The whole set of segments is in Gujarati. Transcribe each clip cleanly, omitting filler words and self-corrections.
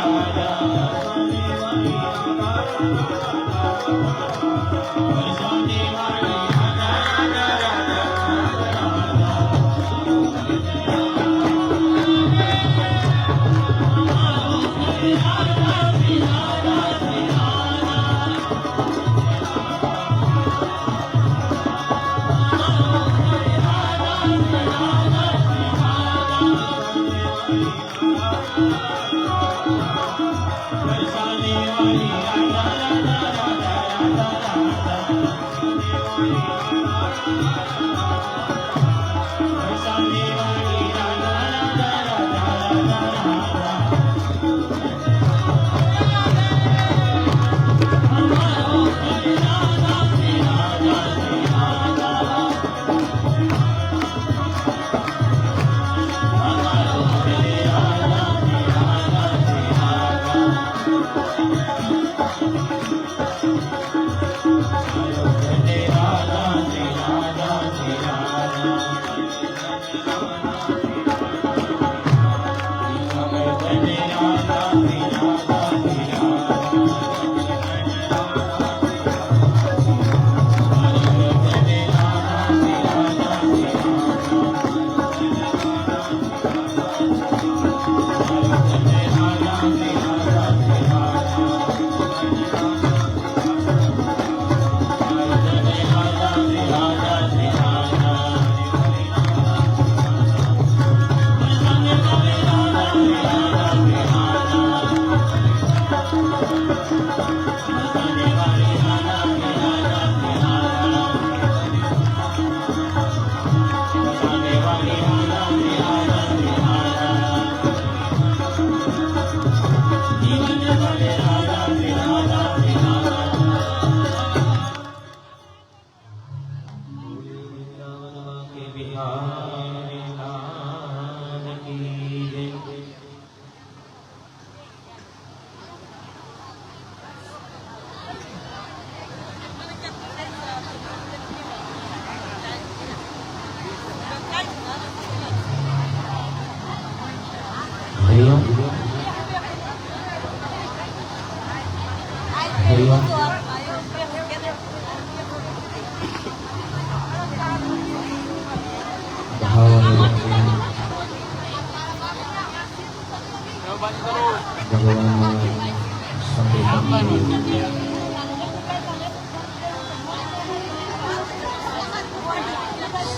Hare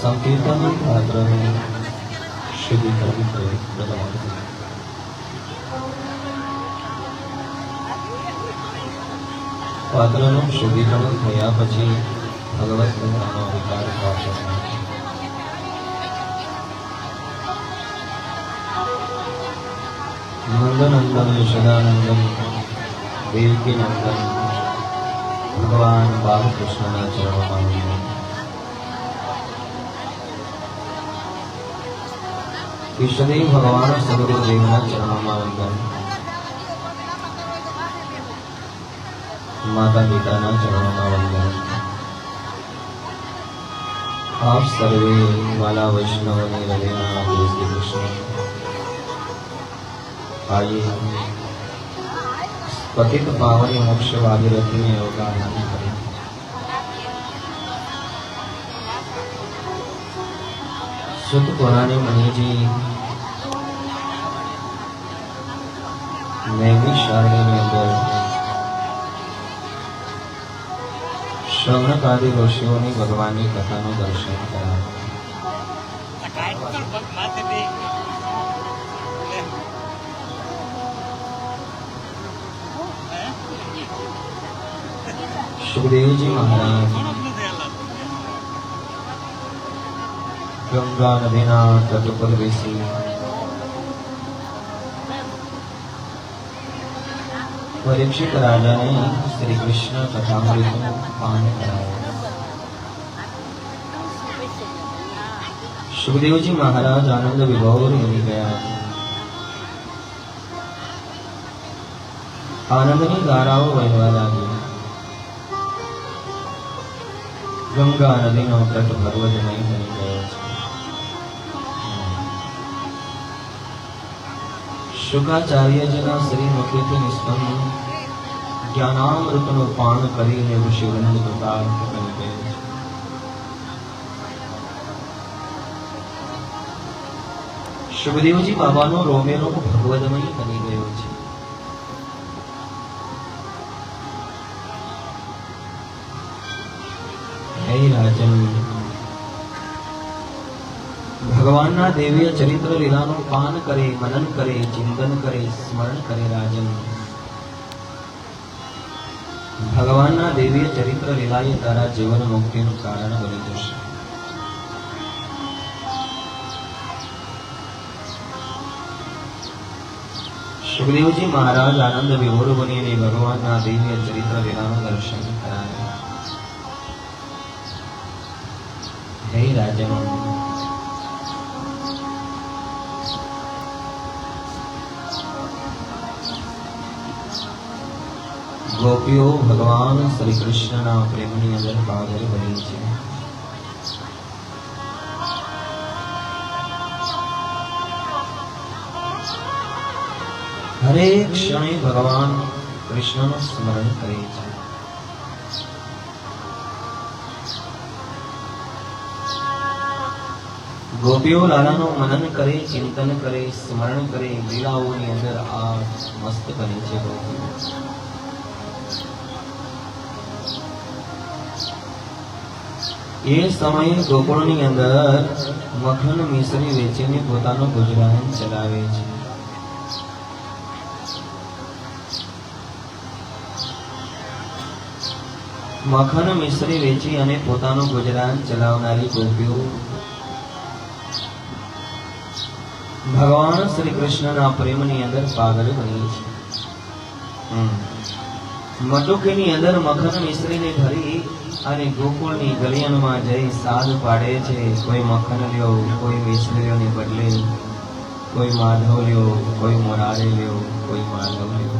संकीर्तन पात्र शुद्धिकरण પાત્રનું શુદ્ધિકરણ થયા પછી ભગવત ગીતાનો અધિકાર પ્રાપ્ત થાય છે. નંદનંદન યશોદાનંદન દેવકી નંદન ભગવાન બાલકૃષ્ણના ચરણોમાં વંદન. ઈષ્ટદેવ ભગવાન સદગુરુદેવના ચરણોમાં વંદન. माता पिता ना चरणों में वंदन. आप सर्वे वाला वैष्णव ने हृदय में श्री कृष्ण आइए पतित पावन मोक्ष भागीरथी में अवगाहन करें. सुत पुराणी मणि जी नैमिषारण्य में अंदर श्रवणकादि ऋषिओं भगवान की कथा नु दर्शन करा. सुखदेव जी महाराज गंगा नदीना तट पर बेसी परीक्षित राजा ने श्री कृष्ण कथामृत पान कराया. सुखदेव जी महाराज आनंद विभोर बनी गया. आनंदनी धाराओं वहवा लागी. गंगा नदीनो तट पर्वतमय बनी गयो. शुकाचार्य जना श्री मुखेથી નિષ્પન્ન જ્ઞાનામૃતનું પાન કરીને ઋષિવૃંદ કૃતાર્થ બની ગયો છે. સુખદેવજી બાબાનો રોમેરો ભગવદમય બની ગયો છે. હે રાજન, ભગવાનના દિવ્ય ચરિત્ર લીલાનું પાન કરે, મનન કરે, ચિંતન કરે, સ્મરણ કરે. રાજન, ભગવાનના દિવ્ય ચરિત્ર લીલા એ તારા જીવન મુક્તિનું કારણ બની જશે. સુખદેવજી મહારાજ આનંદ વિભોર બનીને ભગવાનના દિવ્ય ચરિત્ર લીલાનું દર્શન કરાવ્યા. હે રાજન, ગોપીઓ ભગવાન શ્રી કૃષ્ણના પ્રેમની અંદર પાગલ બની છે. હરેક ક્ષણે ભગવાન કૃષ્ણનું સ્મરણ કરે છે. ગોપીઓ લાલાનું મનન કરે, ચિંતન કરે, સ્મરણ કરે, લીલાઓની અંદર આ મસ્ત બને છે. ગોપીઓ એ સમયે ગોકુળની અંદર મખન મિશ્રી વેચીને પોતાનું ગુજરાન ચલાવે છે. મખન મિશ્રી વેચી અને પોતાનું ગુજરાન ચલાવનારી ગોપીઓ ભગવાન શ્રી કૃષ્ણના પ્રેમની અંદર પાગલ બની છે. મટુકીની અંદર મખન મિશ્રીને ભરી અને ગોકુળની ગલિયનમાં જઈ સાદ પાડે છે. કોઈ મખન લ્યો, કોઈ મિશ્રીઓને બદલે, કોઈ માધવ લ્યો, કોઈ મોરારે લ્યો, કોઈ માધવ લ્યો.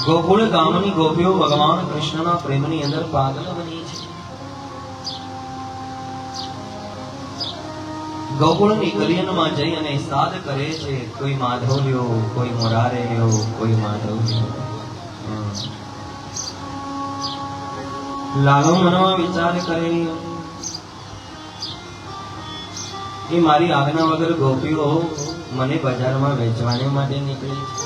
ગોકુળ ગામની ગોપીઓ ભગવાન કૃષ્ણના પ્રેમની અંદર પાગલ બની છે. ગોકુળની ગલિયનમાં જઈ અને સાદ કરે છે. કોઈ માધવ લ્યો, કોઈ મોરારે લ્યો, કોઈ માધવ લ્યો. લાલો મનમાં વિચાર કરે, એ મારી આજ્ઞા વગર ગોપીઓ મને બજારમાં વેચવાને માટે નીકળી છે.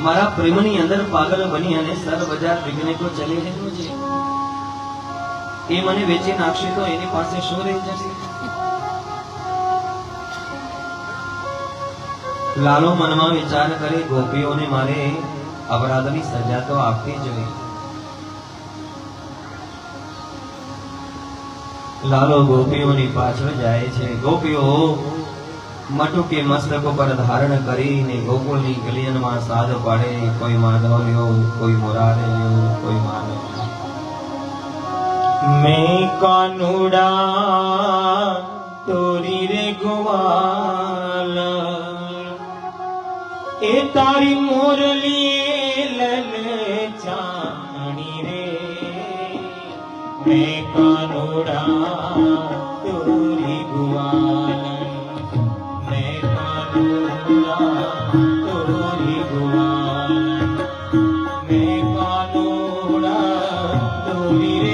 મારા પ્રેમની અંદર પાગલ બની અને સર બજાર વિઘ્ને કો ચલી રહ્યું છે. એ મને વેચી નાખશે તો એની પાસે શું રહી જશે? લાલો મનમાં વિચાર કરે, ગોપીઓને મારે અપરાધની સજા તો આપવી જોઈએ. લાલો ગોપીઓની પાછળ જાય છે. ગોપીઓ મટુકે મસ્તક પર ધારણ કરીને ગોકુળની ગલિયનમાં સાદ પાડે. કોઈ માધવ લ્યો, કોઈ મોરારે લ્યો, કોઈ માધવ. मैं कानूड़ा तोरी रे ग्वाल ए तारी मोरली ललचानी रे मैं कानूड़ा तोरी ग्वाल मैं कानूड़ा तोरी ग्वाल मैं कानूड़ा तोरी रे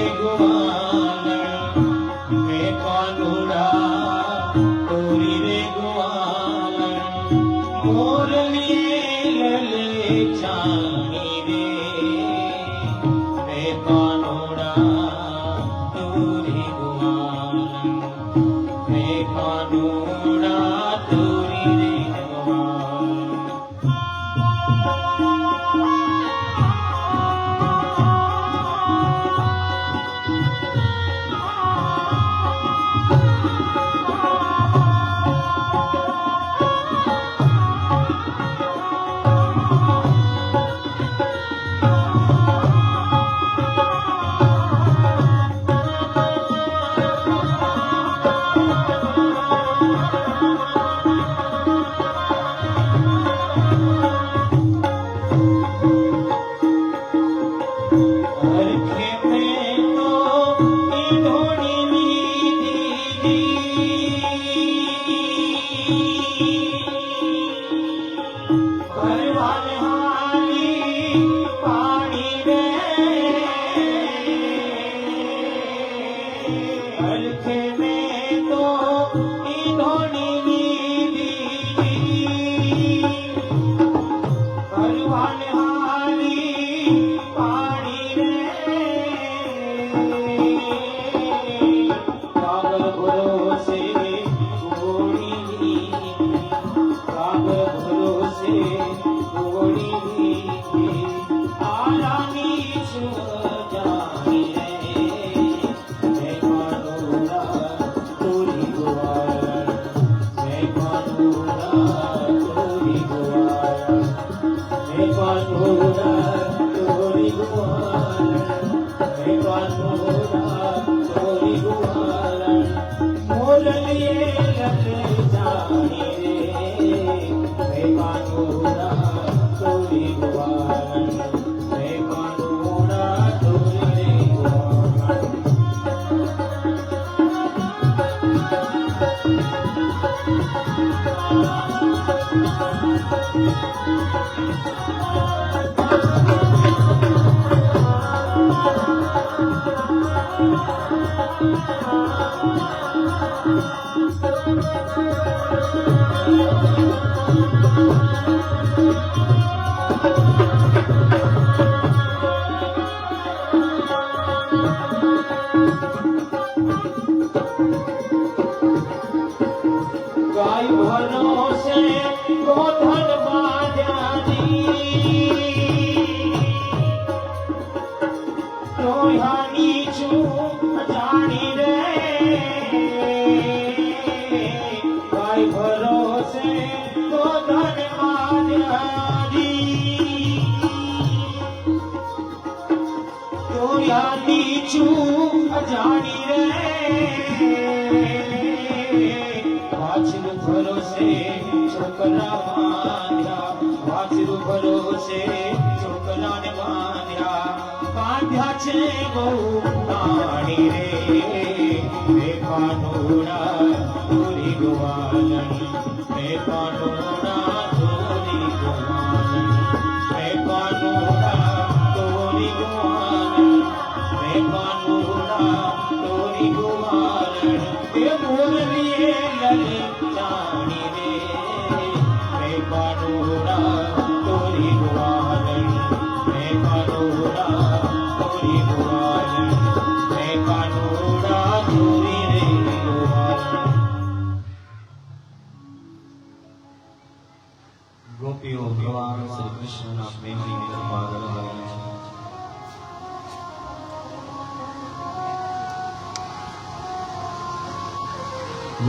ગોપીઓ ભગવાન શ્રી કૃષ્ણના પ્રેમની અંદર પાગલ બની છે.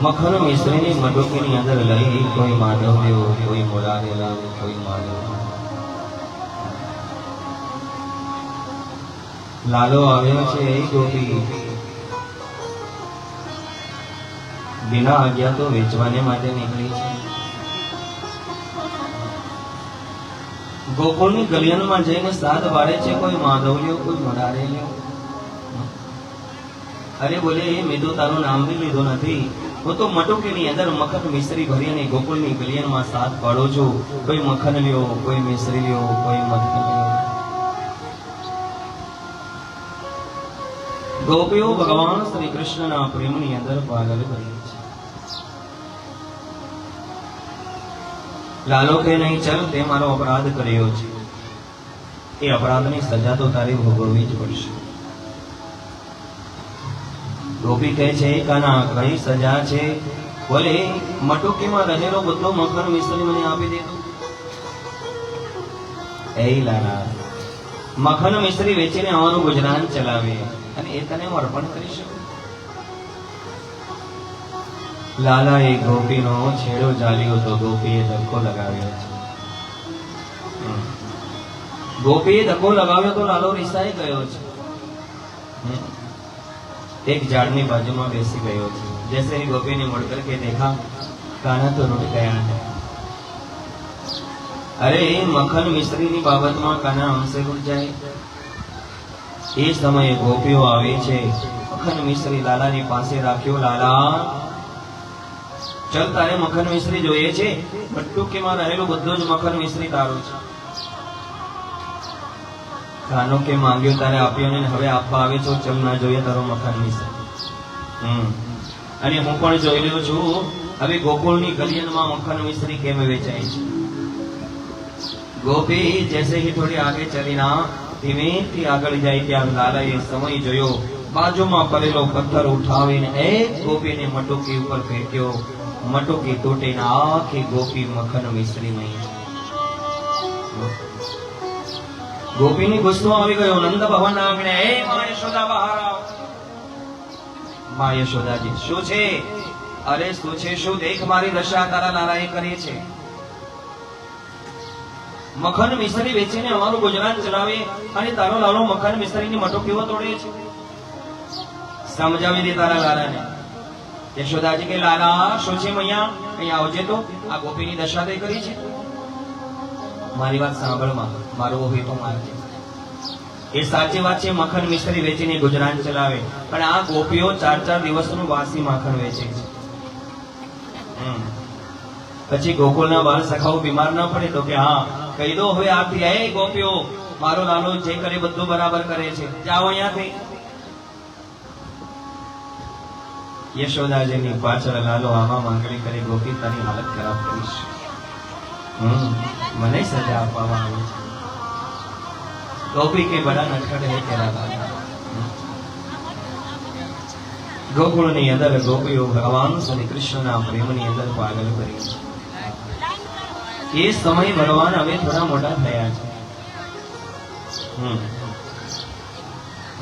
મખન મિશ્રીની મટોકીની અંદર લઈ કોઈ માધવ દેવ, કોઈ મોરારી લાલ, કોઈ માધવ. લાલો આવ્યો છે એ ગોપી બિના આજ્ઞા તો વેચવાને માટે નીકળી છે. ગોકુળની ગલિયાનમાં જઈને સાદ વાળે છે, કોઈ માધવ લ્યો, કોઈ મોરારી લ્યો. અરે બોલે મેં તો તારું નામ બી લીધું નથી, હું તો મટોકીની અંદર મખન મિશ્રી ભરી અને ગોકુળની ગલિયાનમાં સાદ પાડો છું. કોઈ મખન લ્યો, કોઈ મિશ્રી લ્યો, કોઈ મખન લ્યો. ગોપીઓ ભગવાન શ્રી કૃષ્ણના પ્રેમની અંદર પાગલ બની છે. લાલો કે નહીં, ચલ તે મારો અપરાધ કર્યો છે, એ અપરાધની સજા તો તારે ભોગવવી જ પડશે. ગોપી કહે છે, કાના કઈ સજા છે? બોલે મટોકીમાં રહેલો બધો મખન મિશ્રી મને આપી દેતો. એ લાલા, મખન મિશ્રી વેચીને અમારું ગુજરાન ચલાવે અને એ તને હું અર્પણ કરી શકું? લાલા એ ગોપીનો છેડો ચાલ્યો તો ગોપીએ ધક્કો લગાવ્યો છે. ગોપીએ ધક્કો લગાવ્યો તો લાલો રિસાઈ ગયો છે. एक झाड़ में बाजू में बेसी गयो છે. जैसे ही गोपी ने मुड़कर के देखा, कान्हा तो रुक गया है. अरे मक्खन मिश्री ની બાબતમાં કાन्हा हमसे रुक जाए. એ સમયે ગોપીઓ આવે છે. મક્ખન મિશ્રી લાલાની પાસે રાખ્યો. લાલા, ચલ તારે મક્ખન મિશ્રી જોઈએ છે? મટુકીમાં રહેલું બધું જ મક્ખન મિશ્રી તારું છે. કાનો કે માંગ્યો તારે આપ્યો ને હવે આપવા આવે છો. ચલ ના જોઈએ તારો મખન મિશ્રી. અને હું પણ જોઈ રહ્યો છું હવે ગોકુળની ગલિયનમાં મખન મિશ્રી કેમ વેચાય છે. ગોપી જૈસે ही થોડી આગે ચલી ના, ધીમેથી આગળ જાય ત્યાં લાલાએ સમય જોયો. બાજુમાં પડેલો પથ્થર ઉઠાવીને એક ગોપીને મટુકી ઉપર ફેંક્યો. મટુકી તૂટીને આખી ગોપી મખન મિશ્રીમાં. ગોપીની ગુસ્સો આવી ગયો. નંદ ભવન આંગણે, એ મા યશોદા બહાર આવો. મા યશોદાજી, શું છે? અરે શું છે, શું દેખ મારી દશા તારા લાલાએ કરી છે. મખન મિશ્રી વેચીને અમારું ગુજરાન ચલાવે અને તારો લાલો મખન મિશ્રીની મટો કેવો તોડે છે. સમજાવી દે તારા લાલાને. યશોદાજી કે લાલા શું છે મૈયા, અહીંયા આવજે તો, આ ગોપીની દશા તે કરી છે. મારી વાત સાંભળમાં, મારો વીપો મારજે. એ સાચી વાત છે, મખન મિશ્રી વેચીને ગુજરાન ચલાવે, પણ આ ગોપીઓ 4-4 દિવસનું વાસી માખણ વેચે છે. પછી ગોકુળના બાળ સખાઓ બીમાર ના પડે તો કે હા કહી દો હવે આથી, એ ગોપીઓ મારો લાલો જે કરે બધું બરાબર કરે છે, જાઓ અહીંયાથી. યશોદાજીની પાછળ લાલો આમાં માંગણી કરી, ગોપી તારી હાલત ખરાબ કરીશ, મને સજા આપવામાં આવી છે. ગોપી કે બડા નટખટ હે તેરા લાલા. ગોકુળની અંદર ગોપીઓ ભગવાન શ્રી કૃષ્ણના પ્રેમની અંદર પાગલ કરી. એ સમય ભગવાન હવે થોડા મોટા થયા છે.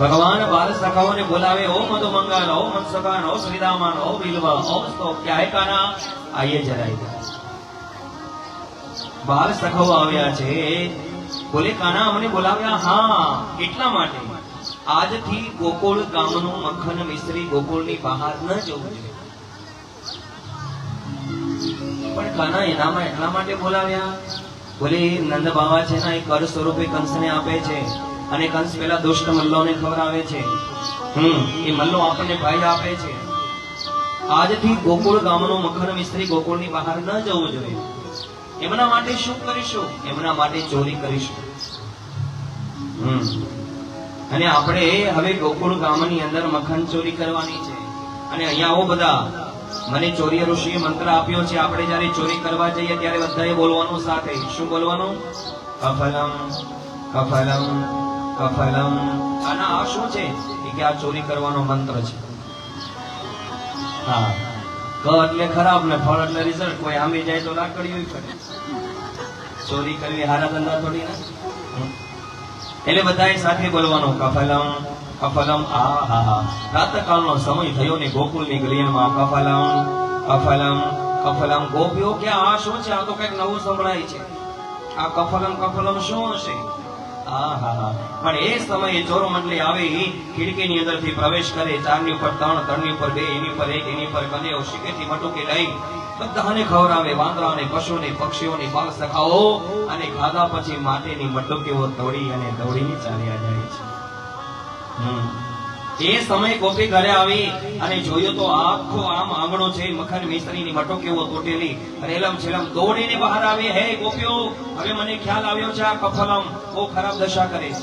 ભગવાન બાલ સખાઓને બોલાવે, ઓ મધુમંગલ, ઓ મત્સ્યકાન, ઓ શ્રીદામન, ઓ બિલ્વા, ઓ સ્તોપ, ક્યાં હે કાના, આઈએ જરા ઇધર. બાલ સખાઓ આવ્યા છે. બોલે કાના અમને બોલાવ્યા? હા, એટલા માટે આજથી ગોકુળ ગામનું મખન મિશ્રી ગોકુળની બહાર ન જવું જોઈએ. પણ કાના એનામાં એટલા માટે બોલાવ્યા, બોલે નંદ બાવા છે ને એ કર સ્વરૂપે કંસને આપે છે, અને કંસ પેલા દુષ્ટ મલ્લોને ખવડાવે છે. એ મલ્લો આપણને ભાઈ આપે છે. આજથી ગોકુળ ગામનું મખન મિશ્રી ગોકુળની બહાર ન જવું જોઈએ. એમના માટે શું કરીશું? એમના માટે ચોરી કરીશું. અને આપણે હવે ગોકુળ ગામની અંદર મખન ચોરી કરવાની છે. અને અહીંયા આવો બધા મને ચોરી ઋષિએ મંત્ર આપ્યો છે. આપણે જયારે ચોરી કરવા જઈએ ત્યારે બધાએ બોલવાનું સાથે. શું બોલવાનું? કફલમ કફલમ કફલમ. આના આ શું છે કે આ ચોરી કરવાનો મંત્ર છે. હા, ક એટલે ખરાબ ને ફળ એટલે રિઝલ્ટ. કોઈ આંબી જાય તો લાકડીઓ કરે. ચોરી કરવી હારા ધંધા થોડી ના. એટલે બધાએ સાથે બોલવાનું કફલમ કફલમ. આ હા હા, પ્રાતકાળનો સમય થયો ને ગોકુળની ગલીમાં કફલમ કફલમ કફલમ. ગોપીઓ કે આ શું છે? આ તો કઈક નવું સંભળાય છે. આ કફલમ કફલમ શું હશે? પણ એ સમયે ચોર મંડળી આવી, ખીડકીની અંદરથી પ્રવેશ કરે. 4ની ઉપર 3, 3ની ઉપર 2, એની પર 1, એની પર કન્યાઓ શીકેથી મટુકી લઈ બધાને ખવડાવે. વાંદરાને, પશુને, પક્ષીઓને, બાળ સખાઓ. અને ખાધા પછી માટેની મટુકીઓ તોડી અને દોડીને ચાલ્યા જાય છે. એ સમય ગોપી ઘરે આવી અને જોયું તો આખો આમ આંગણો છે, મખન મિશ્રીની મટુકીઓ તૂટેલી, રેલમ છેલમ દોડીને બહાર આવી. હે ગોપીઓ, હવે મને ખ્યાલ આવ્યો છે, આ કફલમ બહુ ખરાબ દશા કરે છે.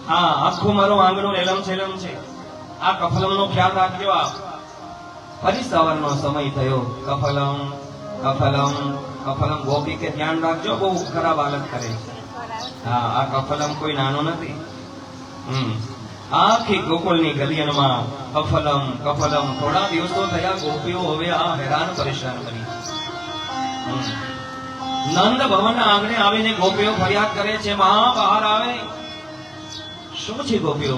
હા, આખું મારું આંગણું રેલમ છેલમ છે. આ કફલમનો ખ્યાલ રાખજો આપ. ફરી સવારનો સમય થયો. કફલમ કફલમ કફલમ. ગોપી કે ધ્યાન રાખજો, બહુ ખરાબ હાલત કરે છે. હા, આ કફલમ કોઈ નાનો નથી. આખી ગોકુળની ગલિયનમાં કફલમ કફલમ. થોડા દિવસો થયા, ગોપીઓ હવે આ હેરાન પરેશાન બની. નંદ ભવનના આંગણે આવીને ગોપીઓ ફરિયાદ કરે છે, માં બહાર આવે. શું છે ગોપીઓ?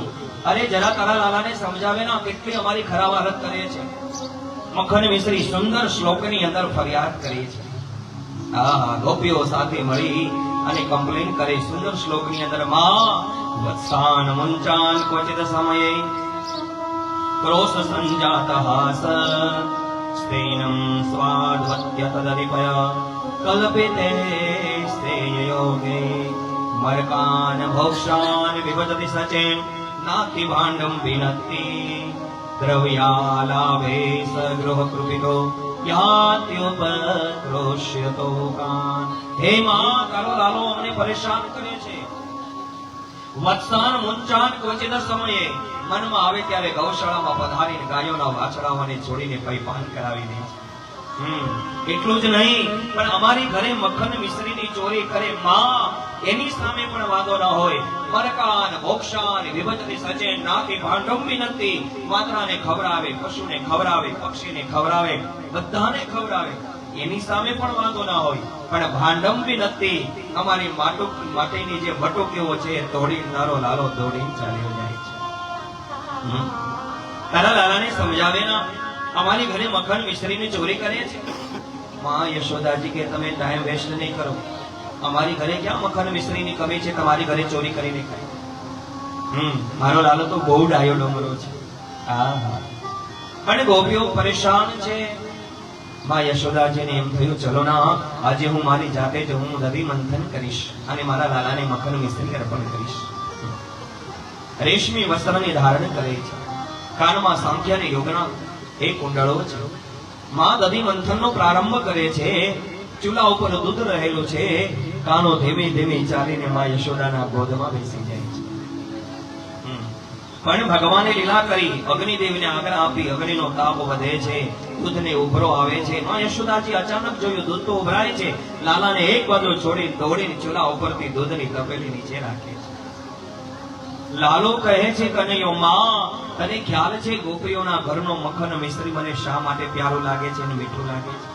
અરે જરા તારા લાલાને સમજાવે ના, કેટલી અમારી ખરાબ હાલત કરે છે. મખન મિશ્રી સુંદર શ્લોકની અંદર ફરિયાદ કરી છે. હા, ગોપીઓ સાથે મળી અને કમ્પ્લેન કરે સુંદર શ્લોકની અંદર. માં વત્સાન મુંચાન ક્વચિત સમયે ક્રોશ સંજાત હાસ સ્તેનમ સ્વાદવત્ય તદરિપય કલ્પિતે સ્તેયોગે મરકાન ભોક્ષાન વિભજતિ સચેન નાતિ ભાંડમ વિનત્તિ દ્રવ્યાલાભે સગૃહ કૃપિતો યાત્યુપક્રોશ્યતો કાન. હે માં, તારો લાલો અમને પરેશાન કરે છે. વત્સાન મુંચાન ક્વચિત સમયે, મનમાં આવે ત્યારે ગૌશાળામાં પધારીને ગાયોના વાછડાઓને છોડીને પૈપાન કરાવી દે છે. એટલું જ નહીં, પણ અમારી ઘરે મખન મિશ્રીની ચોરી કરે માં, એની સામે પણ વાંધો ન હોય. મરકાન ભોક્ષાન વિભજતિ સચેન નાતિ ભાંડમ વિનંતી. વાંદરાને ખવડાવે, પશુને ખવડાવે, પક્ષીને ખવડાવે, બધાને ખવડાવે. એની સામે પણ વાંધો ના હોય. પણ ભાંડમ વિનંતી, અમારી માટેની જે મટુકીઓ છે તોડી નારો લાલો દોડી ચાલ્યો જાય છે. તારા લાલાને સમજાવે ના. અમારી ઘરે મખણ મિશ્રીની ચોરી કરે છે. માં યશોદાજી કે તમે ટાઈમ વેસ્ટ નહીં કરો, અમારી ઘરે ક્યાં મખણ મિશ્રીની કમી છે તમારી ઘરે ચોરી કરીને ખાય. મારો લાલો તો બહુ ડાયો ડોમરો છે. હા, અને ગોપીઓ પરેશાન છે. માં યશોદાજીને એમ થયું ચલો ના આજે હું મારી જાતે જ હું દધી મંથન કરીશ અને મારા લાલાને મખણ મિશ્રી અર્પણ કરીશ. રેશમી વસ્ત્રની ધારણ કરે છે, કાનમાં સાંખ્ય અને યોગના એ કુંડળો છે. માં દધી મંથનનો પ્રારંભ કરે છે. ચૂલા ઉપર દૂધ રહેલું છે. કાનો ધીમે ધીમે ચાલીને માં યશોદાના ગોદમાં બેસી જાય છે. પણ ભગવાને લીલા કરી અગ્નિદેવને આજ્ઞા આપી. અગ્નિનો તાપ વધે છે, દૂધને ઉભરો આવે છે. માં યશોદાજી અચાનક જોયું દૂધ તો ઉભરાય છે. લાલાને એક બાજુ છોડી દોડીને ચૂલા ઉપરથી દૂધની તપેલી નીચે રાખે છે. લાલો કહે છે કનૈયો માં તને ખ્યાલ છે ગોપીઓના ઘરનો મખન મિશ્રી મને શા માટે પ્યારું લાગે છે અને મીઠું લાગે છે?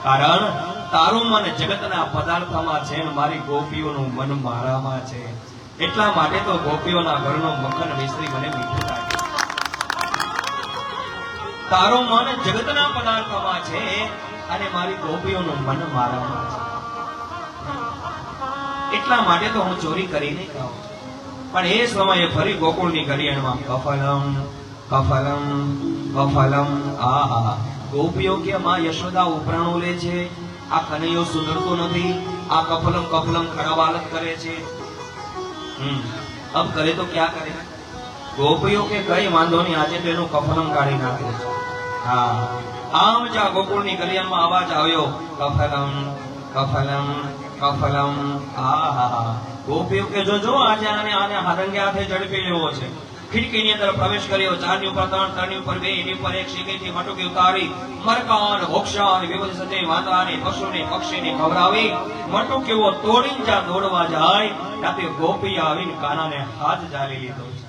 કારણ તારું મન જગતના પદાર્થમાં છે અને મારી ગોપીઓનું મન મારામાં છે. એટલા માટે તો ગોપીઓના ઘરનો મખન મિશ્રી મને મીઠું લાગે છે. તારું મન જગતના પદાર્થમાં છે અને મારી ગોપીઓનું મન મારામાં છે. એટલા માટે તો હું ચોરી કરીને ખાઉં. પણ એ સમયે ફરી ગોકુળની ઘડિયાળમાં કફલમ કફલમ કફલમ. આહા, ગોપીઓ કે માં યશોદા ઉપરાણું લે છે, આ કનૈયો સુધરતો નથી, આ કફલમ કફલમ ખરાબ હાલત કરે છે. અબ કરે તો ક્યાં કરે? ગોપીઓ કે કઈ વાંધો નહીં, આજે તો એનું કફલમ કાઢી નાખે છે. હા, આમ જ આ ગોકુળની ઘડિયાળમાં અવાજ આવ્યો કફલમ કફલમ કફલમ. આહા, ગોપીઓ કે જો આજે આને હારંગે હાથે ઝડપી લેવો છે. ખીડકીની અંદર પ્રવેશ કર્યો. ચારની ઉપર ત્રણ, ત્રણની ઉપર બે, એની ઉપર એક શીકેથી મટુકી ઉતારી મરકાન હોક્ષાન વિવિધ સજે વાંદરાને પશુને પક્ષીને ખવડાવી મટુકીઓ તોડીને જ્યાં દોડવા જાય ત્યાંથી ગોપી આવીને કાનાને હાથ ઝાલી લીધો છે.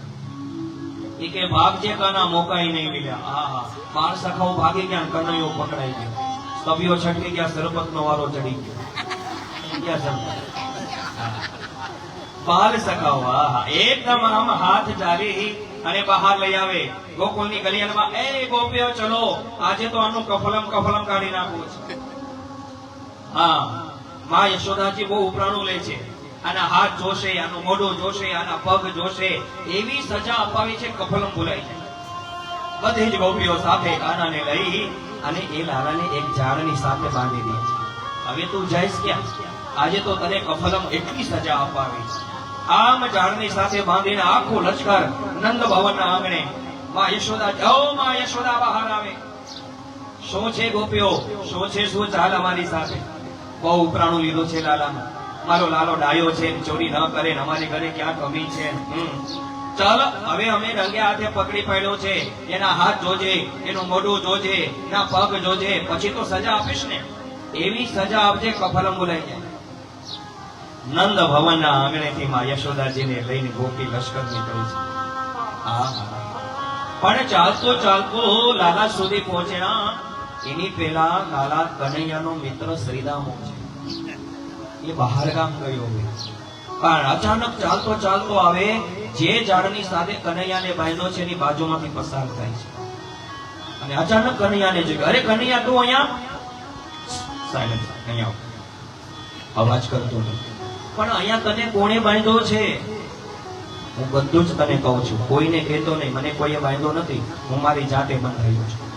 એ કે ભાગજે કાના, મોકાઈ નહીં મળ્યા. આહા, 12 સખાઓ ભાગી ગયા, કનૈયો પકડાઈ ગયો. સ્તભ્યો છટકી ગયા, સરપતનો વારો ચડી ગયો. ક્યાં બાલ સખાવા એકદમ આમ હાથ ચાલી અને બહાર લઈ આવે. ગોકુળની ગલિયામાં એ ગોપીઓ ચલો આજે તો આનું કફલમ કફલમ કાઢી નાખવું છે. હા, માં યશોદાજી બહુ ઉપરાણું લે છે. આના હાથ જોશે, આનું મોઢું જોશે, આના પગ જોશે, એવી સજા અપાવી છે કફલમ ભૂલાઈ જાય. બધી જ ગોપીઓ સાથે કાનાને લઈ અને એ લાલાને એક ઝાડની સાથે બાંધી દે છે. હવે તું જઈશ ક્યાં? આજે તો તને કફલમ એટલી સજા અપાવી છે. આમ ઝાડની સાથે બાંધીને આખું લશ્કર નંદ ભવનના આંગણે માં યશોદા બહાર આવે. શું છે ગોપીઓ, શું છે, શું ચાલ અમારી સાથે? બહુ ઉપરાણું લીધું છે લાલામાં. મારો લાલો ડાયો છે, ચોરી ન કરે, અમારી ઘરે ક્યાં કમી છે? ચાલ હવે અમે રંગે હાથે પકડી પડ્યો છે. એના હાથ જોજે, એનું મોઢું જોજે, એના પગ જોજે, પછી તો સજા આપીશ ને. એવી સજા આપજે કફલમ બોલાઈ જાય. નંદ ભવનના આંગણેથી માં યશોદાજીને લઈને ગોપી લશ્કર નીકળી છે. પણ ચાલતો ચાલતો લાલા સુધી પહોંચ્યા એની પહેલા લાલા કનૈયાનો મિત્ર શ્રીદામો છે, એ બહાર ગામ ગયો હોય. પણ અચાનક ચાલતો ચાલતો આવે, જે ઝાડની સાથે કનૈયાને બાંધ્યો છે એની બાજુમાંથી પસાર થાય છે અને અચાનક કનૈયાને જોયું. અરે કનૈયા તું અહીંયા સાયલેન્સ, અહીંયા અવાજ કરતો નથી. પણ અહીંયા તને કોણે બાંધ્યો છે? હું બધું જ તને કહું છું, કોઈને કહેતો નહીં. મને કોઈએ બાંધ્યો નથી, હું મારી જાતે બંધાયો છું.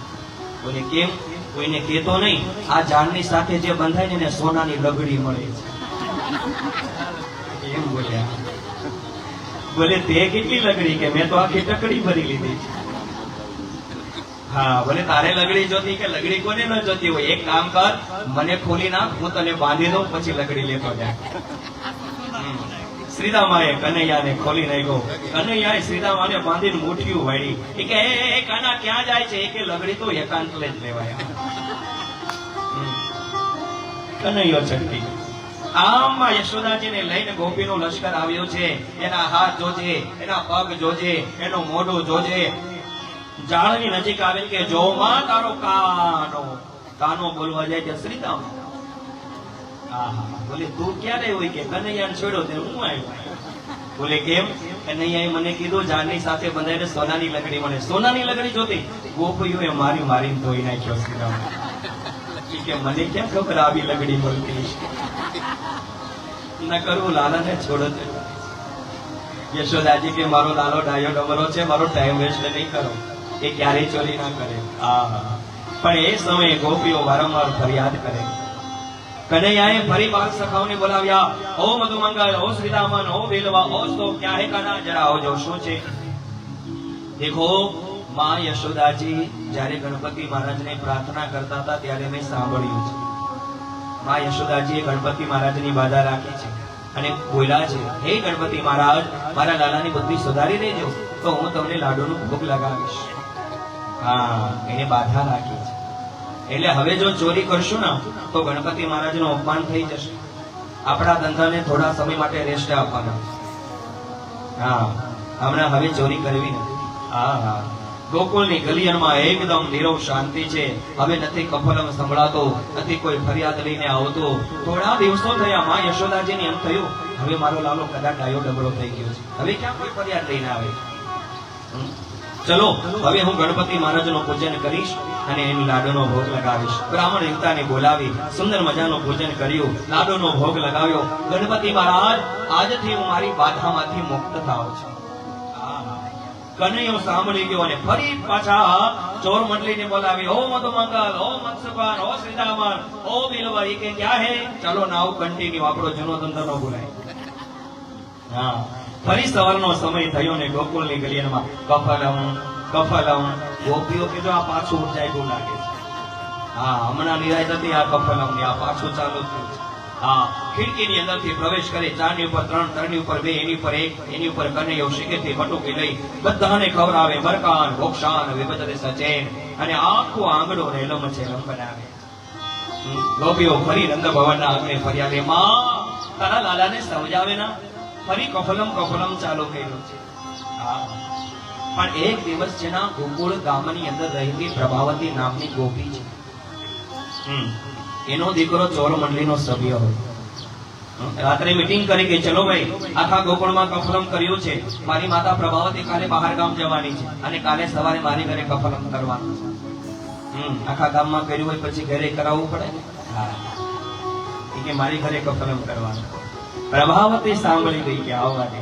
બોલે કેમ? કોઈને કહેતો નહીં. આ ઝાડની સાથે જે બંધાય ને એને સોનાની લગડી મળે છે. એમ બોલ્યા. બોલે તે કેટલી લગડી? કે મેં તો આખી ટકડી ભરી લીધી છે. હા, બોલે તારે લગડી જોતી કે લગડી કોને ન જોતી હોય? એક કામ કર, મને ખોલી નાખ, હું તને બાંધી દઉં, પછી લગડી લેતો જાય. શ્રીદામાએ કનૈયાને ખોલી નાખ્યો. કનૈયાએ શ્રીદામાને બાંધીને મુઠ્ઠીઓ વાળી. એ કે એ કાના ક્યાં જાય છે? એ કે લગડી તો એકાંતલે જ લેવાય. કનૈયો છટકી. આમ યશોદાજીને લઈને ગોપીનો લશ્કર આવ્યો છે. એના હાથ જોજે, એના પગ જોજે, એનું મોઢું જોજે. ઝાડની નજીક આવીને કે જો માં તારો કાનો. કાનો બોલવા જાય છે શ્રીદામ. બોલે તું ક્યારે હોય? કે કનૈયાને છોડ્યો તે હું આવ્યો. બોલે કેમ? કનૈયાએ મને કીધું જાનની સાથે બંધાઈને સોનાની લકડી મળે. સોનાની લકડી જોતી ગોપીઓએ મારીને ધોઈ નાખ્યો શ્રીરામ. કે મને ક્યાં ખબર આવી લકડી મળતી ન કરવું લાલાને છોડો. યશોદાજી કે મારો લાલો ડાયો ડમરો છે, મારો ટાઈમ વેસ્ટ નહીં કરો, એ ક્યારેય ચોરી ના કરે. પણ એ સમયે ગોપીઓ વારંવાર ફરિયાદ કરે. કનૈયાએ ફરી બાળ સખાઓને બોલાવ્યા. ઓ મધુમંગલ, ઓ શ્રીદામન, ઓ બેલવા, ઓ સ્તોપ, ક્યાં હે કાના, જરા આવજો, શું છે? દેખો માં યશોદાજી જ્યારે ગણપતિ મહારાજને પ્રાર્થના કરતા હતા ત્યારે મેં સાંભળ્યું છે. માં યશોદાજીએ ગણપતિ મહારાજની બાધા રાખી છે અને બોલ્યા છે, હે ગણપતિ મહારાજ, મારા લાલાની બુદ્ધિ સુધારી દેજો તો હું તમને લાડુનો ભોગ લગાવીશ. એને બાધા રાખી છે. એટલે હવે જો ચોરી કરશું ને તો ગણપતિ મહારાજનું અપમાન થઈ જશે. આપણા ધંધાને થોડા સમય માટે રેસ્ટ આપવાના. હમણાં હવે ચોરી કરવી નથી. ગોકુળની ગલિયનમાં એકદમ નીરવ શાંતિ છે. હવે નથી કફલમ સંભળાતો, નથી કોઈ ફરિયાદ લઈને આવતો. થોડા દિવસો થયા, માં યશોદાજીને એમ થયું હવે મારો લાલો કદાચ ડાયો ડબરો થઈ ગયો છે, હવે ક્યાં કોઈ ફરિયાદ લઈને આવે. ચલો હવે હું ગણપતિ મહારાજનું પૂજન કરીશ અને એની લાડુનો ભોગ લગાવીશ. બ્રાહ્મણ યુવતાને બોલાવી સુંદર મજાનું પૂજન કર્યું, લાડુનો ભોગ લગાવ્યો. ગણપતિ મહારાજ, આજથી હું મારી બાધામાંથી મુક્ત થાઉં છું. કનૈયો સાંભળી ગયો અને ફરી પાછા ચોર મંડળીને બોલાવી. ઓ મધુમંગલ, ઓ મત્સ્યપાન, ઓ શ્રીદામન, ઓ બિલવા, કે ક્યાં હે? ચલો નાવ કન્ટિન્યુ, આપણો જૂનો ધંધો ન ભૂલાય. ફરી સવારનો સમય થયો ને ગોકુળની ગલિયનમાં કફલમ કફલમ. ગોપીઓ કીધું આ પાછું ઊંચાઈ લાગે છે. હમણાં નિરાય હતી આ કફલમ ની, આ પાછું ચાલુ થયું છે. ખિડકીની અંદરથી પ્રવેશ કરી, ચારની ઉપર 3, ત્રણની ઉપર 2, એની ઉપર 1, એની ઉપર કનૈયો શીખેથી બટુકી લઈ બધાને ખવડાવે. મરકાન ભોક્ષાન વિભજતે સચેન, અને આખું આંગણું રેલમ છેલમ બનાવે. ગોપીઓ ફરી નંદ ભવનના આંગણે ફર્યા. રે માં, તારા લાલાને સમજાવે ના. ફરી કફલમ કફલમ ચાલુ કર્યું છે. પણ એક દિવસ છે ના, ગોકુળ ગામની અંદર રહેતી પ્રભાવતી નામની ગોપી છે. એનો દીકરો ચોર મંડળીનો સભ્ય હોય. રાત્રે મીટિંગ કરી કે ચલો ભાઈ, આખા ગોકુળમાં કફલમ કર્યું છે, મારી માતા પ્રભાવતી કાલે બહાર ગામ જવાની છે અને કાલે સવારે મારી ઘરે કફલમ કરવાનું છે. આખા ગામમાં કર્યું હોય પછી ઘરે કરાવવું પડે ને. કે મારી ઘરે કફલમ કરવાનું. પ્રભાવતી સાંભળી ગઈ કે આવવા દે.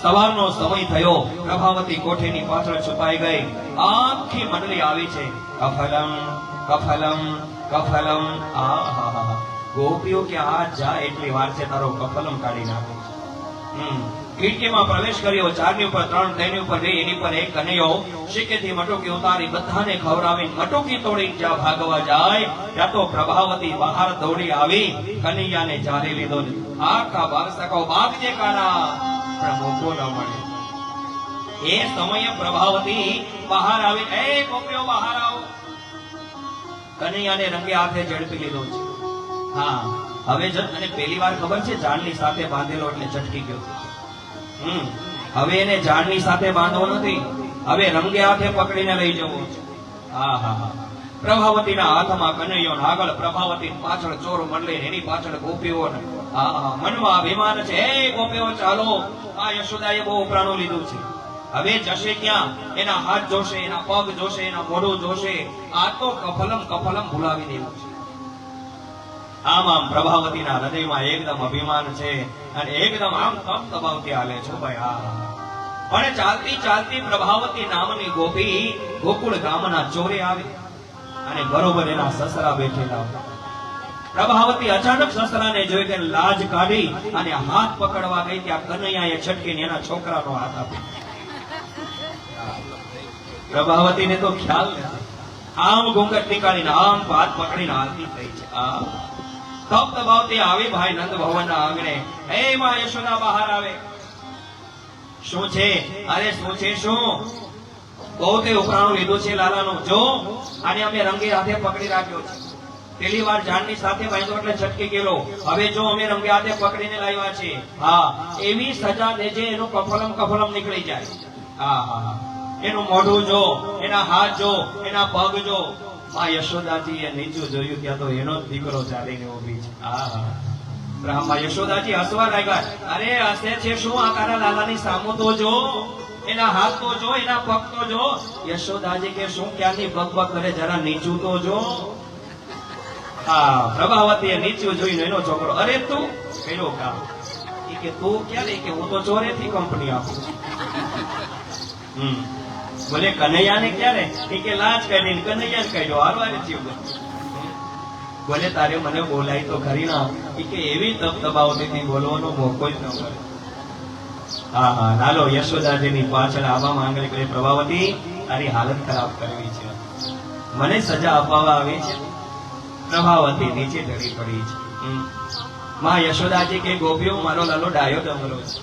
સવારનો સમય થયો, પ્રભાવતી કોઠીની પાછળ છુપાઈ ગઈ. આખી મંડળી આવી છે. કફલમ કફલમ કફલમ. ગોપીઓ કે આ જા, એટલી વાર છે, તારો કફલમ કાઢી નાખો. ખિડકીમાં પ્રવેશ કર્યો. 4ની ઉપર 3, 3ની ઉપર 2, એની પર 1 કનૈયો શીકેથી મટુકી ઉતારી બધાને ખવડાવી મટુકી તોડી જ્યાં ભાગવા જાય ત્યાં તો પ્રભાવતી બહાર દોડી આવી, કનૈયાને જારી લીધો. આખા બારસકો ભાગજે કાના, પણ મોકો ન મળે. એ સમયે પ્રભાવતી બહાર આવી. એ ગોપીઓ બહાર આવો. કનૈયાને રંગે હાથે ઝડપી લીધો છે. હવે અને પહેલી વાર ખબર છે, ઝાડની સાથે બાંધેલો એટલે છટકી ગયો. હવે એને ઝાડની સાથે બાંધવો નથી, હવે રંગે હાથે પકડીને લઈ જવો છે. પ્રભાવતીના હાથમાં કનૈયો, આગળ પ્રભાવતી, પાછળ ચોર મંડળી, એની પાછળ ગોપીઓ. મનમાં અભિમાન છે. એ ગોપીઓ ચાલો, આ યશોદાએ બહુ ઉપરાણું લીધું છે, હવે જશે ક્યાં? એના હાથ જોશે, એના પગ જોશે, એના મોઢું જોશે. આ તો કફલમ કફલમ ભૂલાવી દેવું છે. આમ પ્રભાવતીના હૃદયમાં એકદમ અભિમાન છે અને એકદમ આમ તપ દબાવતી હાલે છે ભાઈ. પણ ચાલતી ચાલતી પ્રભાવતી નામની ગોપી ગોકુળ ગામના ચોરે આવી અને બરોબર એના સસરા બેઠેલા. પ્રભાવતી અચાનક સસરાને જોઈ કે લાજ કાઢી અને હાથ પકડવા ગઈ ત્યાં કનૈયાએ છટકીને એના છોકરાનો હાથ આપ્યો. પ્રભાવતીને તો ખ્યાલ નથી. આમ ઘૂંઘટ નીકાળીને આમ હાથ પકડીને હાલતી થઈ છે. તપ દબાવતી આવી ભાઈ નંદ ભવનના આંગણે. હે માં યશોદા બહાર આવે. શું છે? અરે શું છે? શું બહુ તે ઉપરાણું લીધું છે લાલાનું. જો આને અમે રંગે હાથે પકડી રાખ્યો છે. પેલી વાર ઝાડની સાથે બાંધ્યો એટલે છટકી ગયેલો. હવે જો અમે રંગે હાથે પકડીને લાવ્યા છે. એવી સજા દેજે એનું કફલમ કફલમ નીકળી જાય. એનું મોઢું જો, એના હાથ જો, એના પગ જો. માં યશોદાજી એ નીચું જોયું ત્યાં તો એનો જ દીકરો ચાલીને ઉભી છે. બ્રહ્મા યશોદાજી હસવા લાગ્યા. અરે હસે છે શું? આ તારા લાલાની સામો તો જો, એના હાથ તો જો, એના પગ તો જો. યશોદાજી કે શું ક્યાંની બકબક કરે, જરા નીચું તો જો. હા, પ્રભાવતીએ નીચું જોઈને એનો છોકરો, અરે તું પેલો કામ કે તું ક્યારે? કે હું તો ચોરેથી કંપની આપું. બોલે કનૈયાને ક્યારે? કે લાજ કાઢીને કનૈયાને કાઢ્યો, હાલવાને થયું. બોલે તારે મને બોલાય તો ખરી ના? કે એવી તપ દબાવતી બોલવાનો મોકો જ ન મળે. હા હા, લાલો યશોદાજીની પાછળ આવા માંગણી કરે, પ્રભાવતી તારી હાલત ખરાબ કરવી છે, મને સજા અપાવવા આવી છે. પ્રભાવતી નીચે ઢળી પડી છે. માં યશોદાજી કે ગોપીઓ મારો લાલો ડાયો ડમરો છે.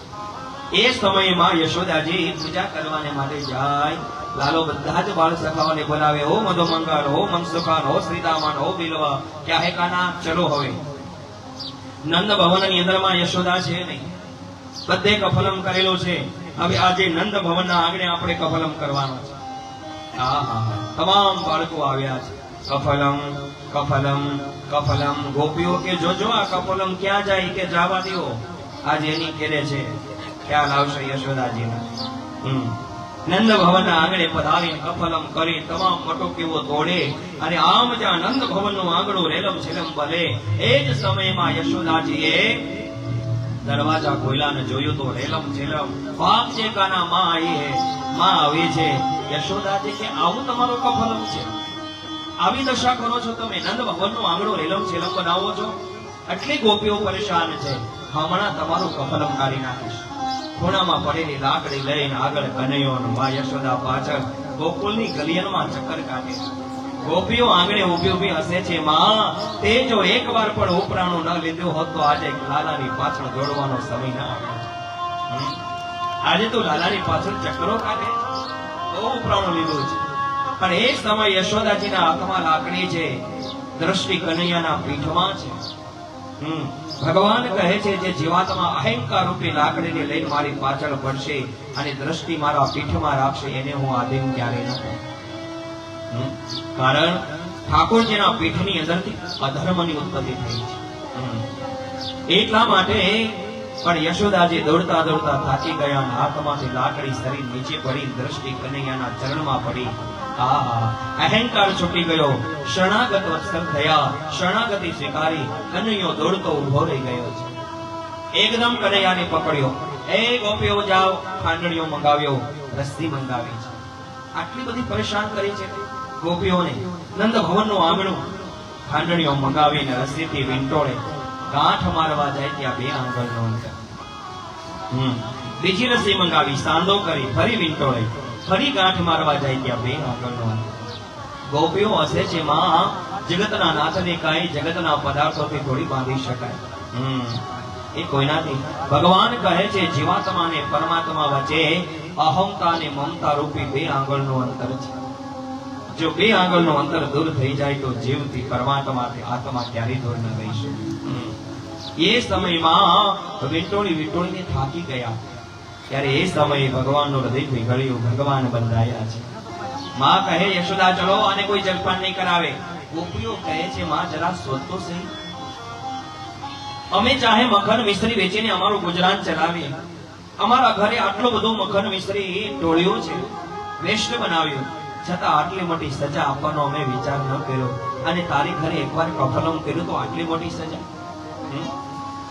એ સમયે માં યશોદાજી પૂજા કરવાને માટે જાય. લાલો બધા જ બાળ સખાઓને બોલાવે, હો મધુમંગળ, હો મનસુખાન, હો શ્રીદામન, હો બિલવા, ક્યાં હે કાના, ચલો હવે. નંદ ભવનની અંદરમાં યશોદા છે નહીં, બધે કફલમ કરેલો છે. હવે આજે નંદ ભવનના આંગણે આપણે કફલમ કરવાનો છે. હા હા, તમામ બાળકો આવ્યા છે. કફલમ કફલમ કફલમ. ગોપીઓ કે જોજો આ કફલમ ક્યાં જાય? કે જવા દો, આજે એની ખેલે છે, ખ્યાલ આવશે યશોદાજીના. નંદ ભવનના આંગણે પધારી કફલમ કરી તમામ મટોકીઓ તોડે અને આમ જ્યાં નંદ ભવનનું આંગણું રેલમ છેલમ બને એ જ સમયમાં યશોદાજીએ દરવાજા ખોલ્યા ને જોયું તો રેલમ છેલમ પાપ જે કાના માં આવી હે, માં આવી છે. યશોદાજી કે આવું તમારો કફલમ છે? આવી દશા કરો છો તમે? નંદ ભવનનું આંગણું રેલમ છેલમ બનાવો છો? એટલી ગોપીઓ પરેશાન છે. હમણાં તમારું કફલમ કાઢી નાખીશ. ખૂણામાં પડેલી લાકડી લઈને આગળ કનૈયો અને મા યશોદા પાછળ ગોકુળની ગલિયનમાં ચક્કર કાઢે. ગોપીઓ આંગણે ઊભી ઊભી હસે છે. માં, તે જો એકવાર પણ ઉપરાણું ન લીધું હોત તો આજે લાલાની પાછળ દોડવાનો સમય ના આવ્યો. આજે તો લાલાની પાછળ ચક્કરો કાઢે, તો ઉપરાણું લીધું છે. પણ એ સમય યશોદાજીના હાથમાં લાકડી છે, દ્રષ્ટિ કનૈયાના પીઠમાં છે. ભગવાન કહે છે જે જીવાત્મા અહંકાર રૂપી લાકડીને લઈને મારી પાછળ પડશે અને દ્રષ્ટિ મારા પીઠમાં રાખશે એને હું આધીન ક્યારે ન કરું. કારણ ઠાકોરજીના પીઠની અંદરથી અધર્મની ઉત્પત્તિ થઈ છે. એટલા માટે પણ યશોદાજી દોડતા દોડતા થાકી ગયા અને હાથમાંથી લાકડી શરીર નીચે પડી, દ્રષ્ટિ કનૈયાના ચરણમાં પડી. અહંકાર છૂટી ગયો, શરણાગત વત્સલ થયા, શરણાગતિ સ્વીકારી કનૈયો દોડતો ઉભો રહી ગયો છે. એકદમ કનૈયાને પકડ્યો. એ ગોપીઓ જાઓ, ખાંડણીઓ મંગાવ્યો, રસ્સી મંગાવી છે. આટલી બધી પરેશાન કરી છે ગોપીઓને. નંદ ભવનનું આંગણું ખાંડણીઓ મંગાવીને રસ્સીથી વીંટોળે, ગાંઠ મારવા જાય ત્યાં 2 આંગળનો અંતર. બીજી રસ્સી મંગાવી, સાંધો કરી, ફરી વીંટોળે, ફરી ગાંઠ મારવા જાય ત્યાં 2 આંગળનો અંતર. ગોપીઓ હસે છે, માં જગતના નાથને કાંઈ જગતના પદાર્થોથી થોડી બાંધી શકાય. એ કોઈનાથી. ભગવાન કહે છે જીવાત્મા અને પરમાત્મા વચ્ચે અહંતા અને મમતા રૂપી 2 આંગળનો અંતર છે. જો 2 આંગળનો અંતર દૂર થઈ જાય તો જીવથી પરમાત્માથી આત્મા ક્યારેય દૂર ન રહી શકે. એ સમયમાં વીંટોળીને થાકી ગયા. ત્યારે એ સમયે ભગવાનનું હૃદય પીગળ્યું, ભગવાન બંધાયા છે. માં કહે યશોદા ચલો, અને કોઈ જલપાન નહીં કરાવે. ગોપીઓ કહે છે માં જરા શોધતો સહી, અમે ચાહે મખન મિશ્રી વેચીને અમારું ગુજરાન ચલાવીએ. અમારા ઘરે આટલો બધો મખન મિશ્રી ટોળ્યો છે, વેસ્ટ બનાવ્યું, છતાં આટલી મોટી સજા આપવાનો અમે વિચાર ન કર્યો. અને તારી ઘરે એકવાર કફલમ કર્યું તો આટલી મોટી સજા?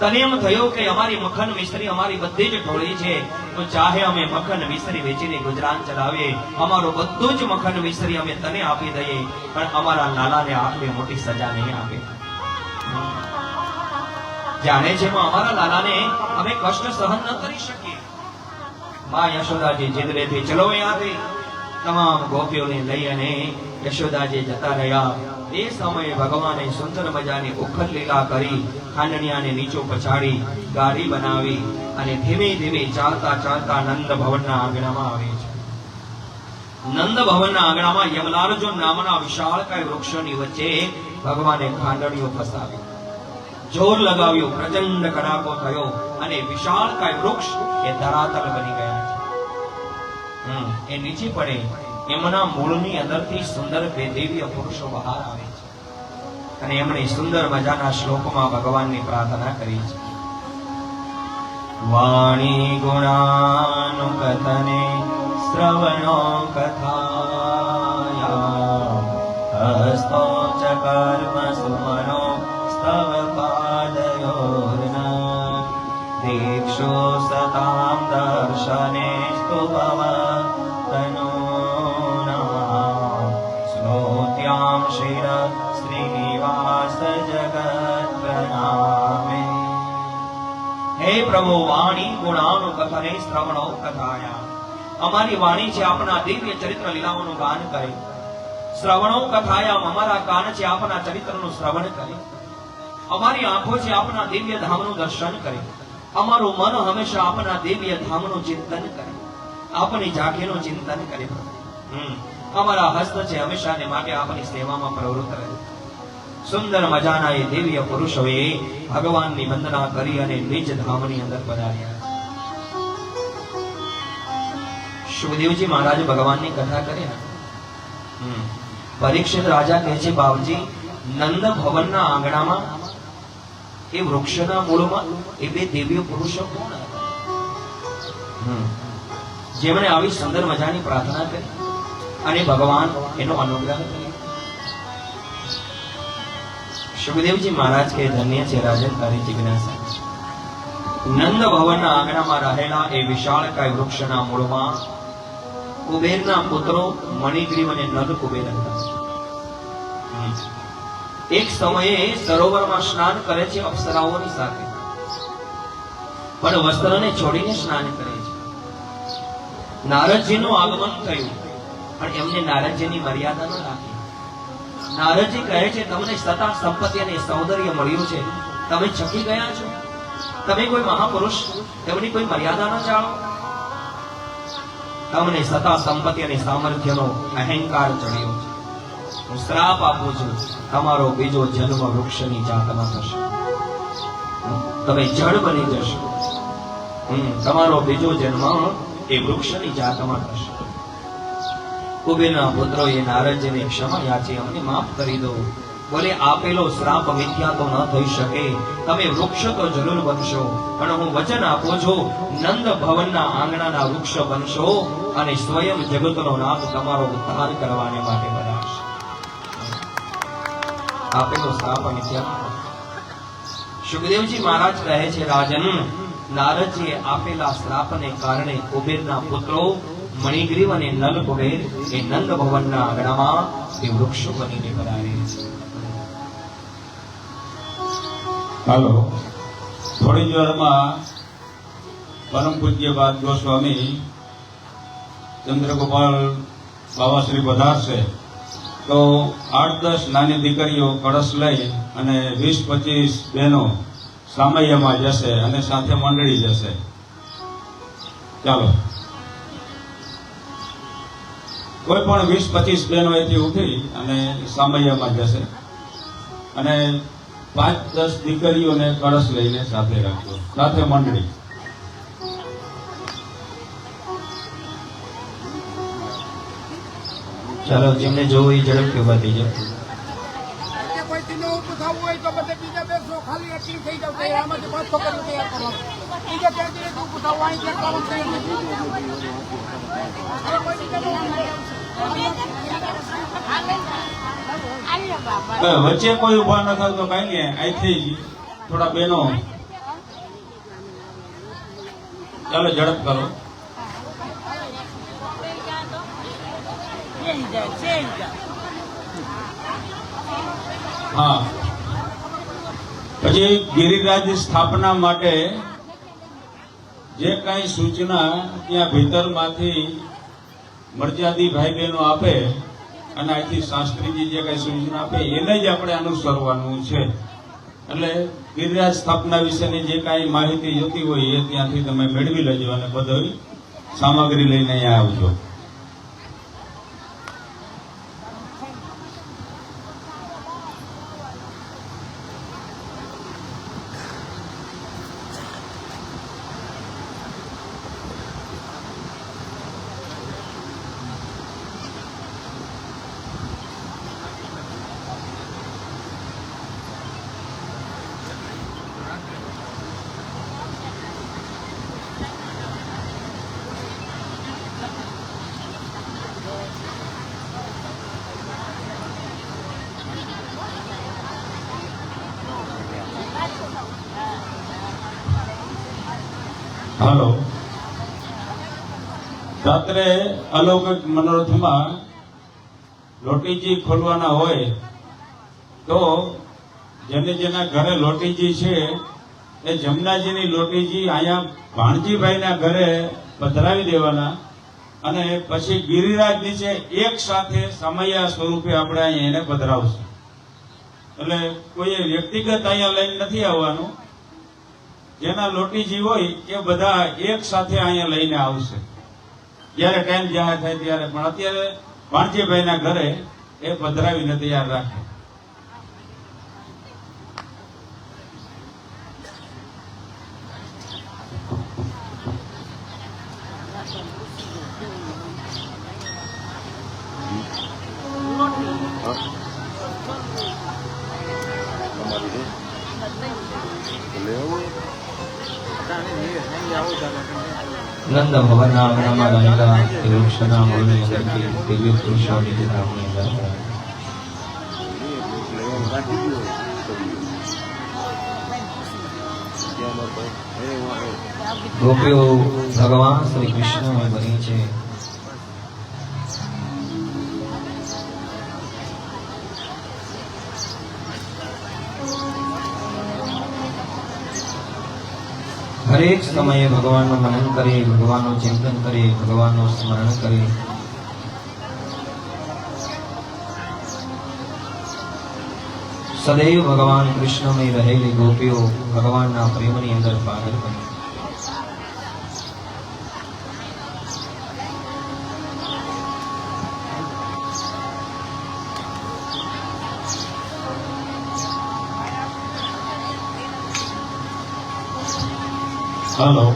તને એમ થયું કે અમારી મખન મિશ્રી અમારી બધી જ ટોળી છે, તો ચાહે અમે મખન મિશ્રી વેચીને ગુજરાન ચલાવીએ, અમારું બધું જ મખન મિશ્રી અમે તને આપી દઈએ, પણ અમારા લાલાને આટલી મોટી સજા નહીં આપે. જાણે છે અમારા લાલાને અમે કષ્ટ સહન ન કરી શકીએ. માં યશોદાજી જીદરેથી ચલો અહીંયાથી. તમામ ગોપીઓને લઈ અને યશોદાજી જતા રહ્યા. એ સમયે ભગવાને સુંદર મજાની ઉખલ લીલા કરી, ખાંડણિયાને નીચો પછાડી ગાડી બનાવી અને ધીમે ધીમે ચાલતા ચાલતા નંદ ભવનના આંગણામાં આવે છે. નંદ ભવનના આંગણામાં યમલાર્જુન નામના વિશાળકાય વૃક્ષોની વચ્ચે ભગવાને ખાંડણીઓ ફસાવી, જોર લગાવ્યું, પ્રચંડ કડાકો થયો અને વિશાળકાય વૃક્ષ એ ધરાતલ બની ગયા છે. એ નીચે પડે એમના મૂળની અંદરથી સુંદર બે દિવ્ય પુરુષો બહાર આવે છે. અને એમણે સુંદર મજાના શ્લોકમાં ભગવાનની પ્રાર્થના કરી છે. વાણી ગુણાનુકથને શ્રવણો કથાયા હસ્તો ચ કર્મ સુમનો સ્તવ પાદયોર્ન દીક્ષો સતામ દર્શને સ્તુભવ તનૂનામ સ્નોત્યામ શિર શ્રીનિવાસ જગત પ્રણામે. હે પ્રભુ, વાણી ગુણાનુકથને શ્રવણો કથાયા, અમારી વાણી છે આપના દિવ્ય ચરિત્ર લીલાઓનું ગાન કરે. શ્રવણો કથાયા, અમારા કાન છે આપના ચરિત્રનું શ્રવણ કરે. અમારી આંખો છે આપના દિવ્ય ધામનું દર્શન કરે. અમારું મન હંમેશા આપના દિવ્ય ધામનું ચિંતન કરે, આપની ઝાંખીનું ચિંતન કરે. અમારા હસ્ત છે હંમેશાને માટે આપની સેવામાં પ્રવૃત્ત રહે. સુંદર મજાના એ દિવ્ય પુરુષોએ ભગવાનની વંદના કરી અને નિજ ધામની અંદર પધાર્યા. સુખદેવજી મહારાજ ભગવાનની કથા કરે ને, પરીક્ષિત રાજા કહે છે, બાપજી, નંદ ભવનના આંગણામાં એ વૃક્ષના મૂળમાં એ બે દિવ્ય પુરુષો કોણ હતા, જેમણે આવી સુંદર મજાની પ્રાર્થના કરી અને ભગવાન એનો અનુગ્રહ કર્યો. સુખદેવજી મહારાજ કે ધન્ય છે રાજન તારી જિજ્ઞાસા. નંદ ભવનના આંગણામાં રહેલા એ વિશાળકાય વૃક્ષના મૂળમાં કુબેરના પુત્રો મણિગ્રીવ અને નલ કુબેર હતા. એક સમયે સરોવરમાં સ્નાન કરે છે અપ્સરાઓની સાથે, પણ વસ્ત્રને છોડીને સ્નાન કરે છે. નારદજીનું આગમન થયું, પણ એમને નારદજીની મર્યાદા ન રાખી. નારદજી કહે છે, તમને સતા સંપત્તિ અને સૌંદર્ય મળ્યું છે, તમે ચકી ગયા છો? તમે કોઈ મહાપુરુષ, તેમની કોઈ મર્યાદા ન જાણો? તમને સતા સંપત્તિ અને સામર્થ્યનો અહંકાર ચડ્યો છે. હું શ્રાપ આપું છું, તમારો બીજો જન્મ વૃક્ષની જાતમાં થશે. તમે જળ બની જશો. તમારો બીજો જન્મ એ વૃક્ષની જાતમાં થશે. કુબેરના પુત્રોએ નારદજીને ક્ષમા યાચી, અમને માફ કરી દો. બોલે, આપેલો શ્રાપ મિથ્યા તો ન થઈ શકે, તમે વૃક્ષ તો જરૂર બનશો, પણ હું વચન આપું છું, નંદ ભવનના આંગણાના વૃક્ષ બનશો અને સ્વયં જગતનો નાથ તમારો ઉદ્ધાર કરવાને માટે બનાવશે. આપેલો શ્રાપ મિથ્યા. સુખદેવજી મહારાજ કહે છે, રાજન, નારદજીએ આપેલા શ્રાપને કારણે કુબેરના પુત્રો મણિગ્રીવ અને નલ કુબેર એ નંદ ભવનના આંગણામાં એ વૃક્ષો બનીને પધારે છે. હાલો, થોડી જ વારમાં પરમ પૂજ્ય બાદ ગોસ્વામી ચંદ્રગોપાલ બાવાશ્રી પધારશે, તો 8-10 નાની દીકરીઓ કળશ લઈ અને 20-25 બહેનો સામૈયામાં જશે અને સાથે મંડળી જશે. ચાલો, કોઈ પણ 20-25 બહેનો અહીંથી ઉઠી અને સામૈયામાં જશે અને 5-10 દીકરીઓને કળશ લઈને સાથે રાખજો, સાથે મંડળી. ચાલો, જેમને જોવું એ ઝડપથી ઉભા થઈ જાય. કોઈ તીનો ઉઠાવવું હોય તો બધે બીજા બેસો, ખાલી એટલી થઈ જાવ તો આમાંથી 5 છોકરીઓ તૈયાર કરો. બીજા ત્યાં જઈને તું ઉઠાવવા અહીં ત્યાં કામ થઈ વચ્ચે કોઈ ઉભા ન થાય તો કઈ નહીં, અહીંથી થોડા બહેનો. ચાલો, ઝડપ કરો. હા, પછી ગિરિરાજ સ્થાપના માટે જે કઈ સૂચના ત્યાં ભીતરમાંથી મર્યાદી ભાઈ બહેનો આપે અને અહીંથી શાસ્ત્રીજી જે કઈ સૂચના આપે એને જ આપણે અનુસરવાનું છે. એટલે ગિરિરાજ સ્થાપના વિશેની જે કાંઈ માહિતી જોતી હોય એ ત્યાંથી તમે મેળવી લેજો અને બધી સામગ્રી લઈને અહીંયા આવજો. હાલો, રાત્રે અલૌકિક મનોરથમાં લોટીજી ખોલવાના હોય તો જેના ઘરે લોટીજી છે એ જમનાજીની લોટીજી અહીંયા ભાણજીભાઈના ઘરે પધરાવી દેવાના અને પછી ગિરિરાજ નીચે એક સાથે સમયા સ્વરૂપે આપણે અહીંયા એને પધરાવશું. એટલે કોઈ વ્યક્તિગત અહીંયા લઈને નથી આવવાનું. જેના લોટીજી હોય એ બધા એક સાથે અહીંયા લઈને આવશે જયારે ટાઈમ જાહેર થાય ત્યારે. પણ અત્યારે ભાણજીભાઈના ઘરે એ પધરાવીને તૈયાર રાખે. નંદ ભવનના આંગણામાં રહેલા એ વૃક્ષના મૂળની અંદરથી દિવ્ય પુરુષોની કિતાબની અંદર ગોપીઓ ભગવાન શ્રી કૃષ્ણને બની છે. હરેક સમયે ભગવાનનું મનન કરી, ભગવાનનું ચિંતન કરી, ભગવાનનું સ્મરણ કરી સદૈવ ભગવાન કૃષ્ણમાં રહેલી ગોપીઓ ભગવાનના પ્રેમની અંદર પાગલ બની. હાલો,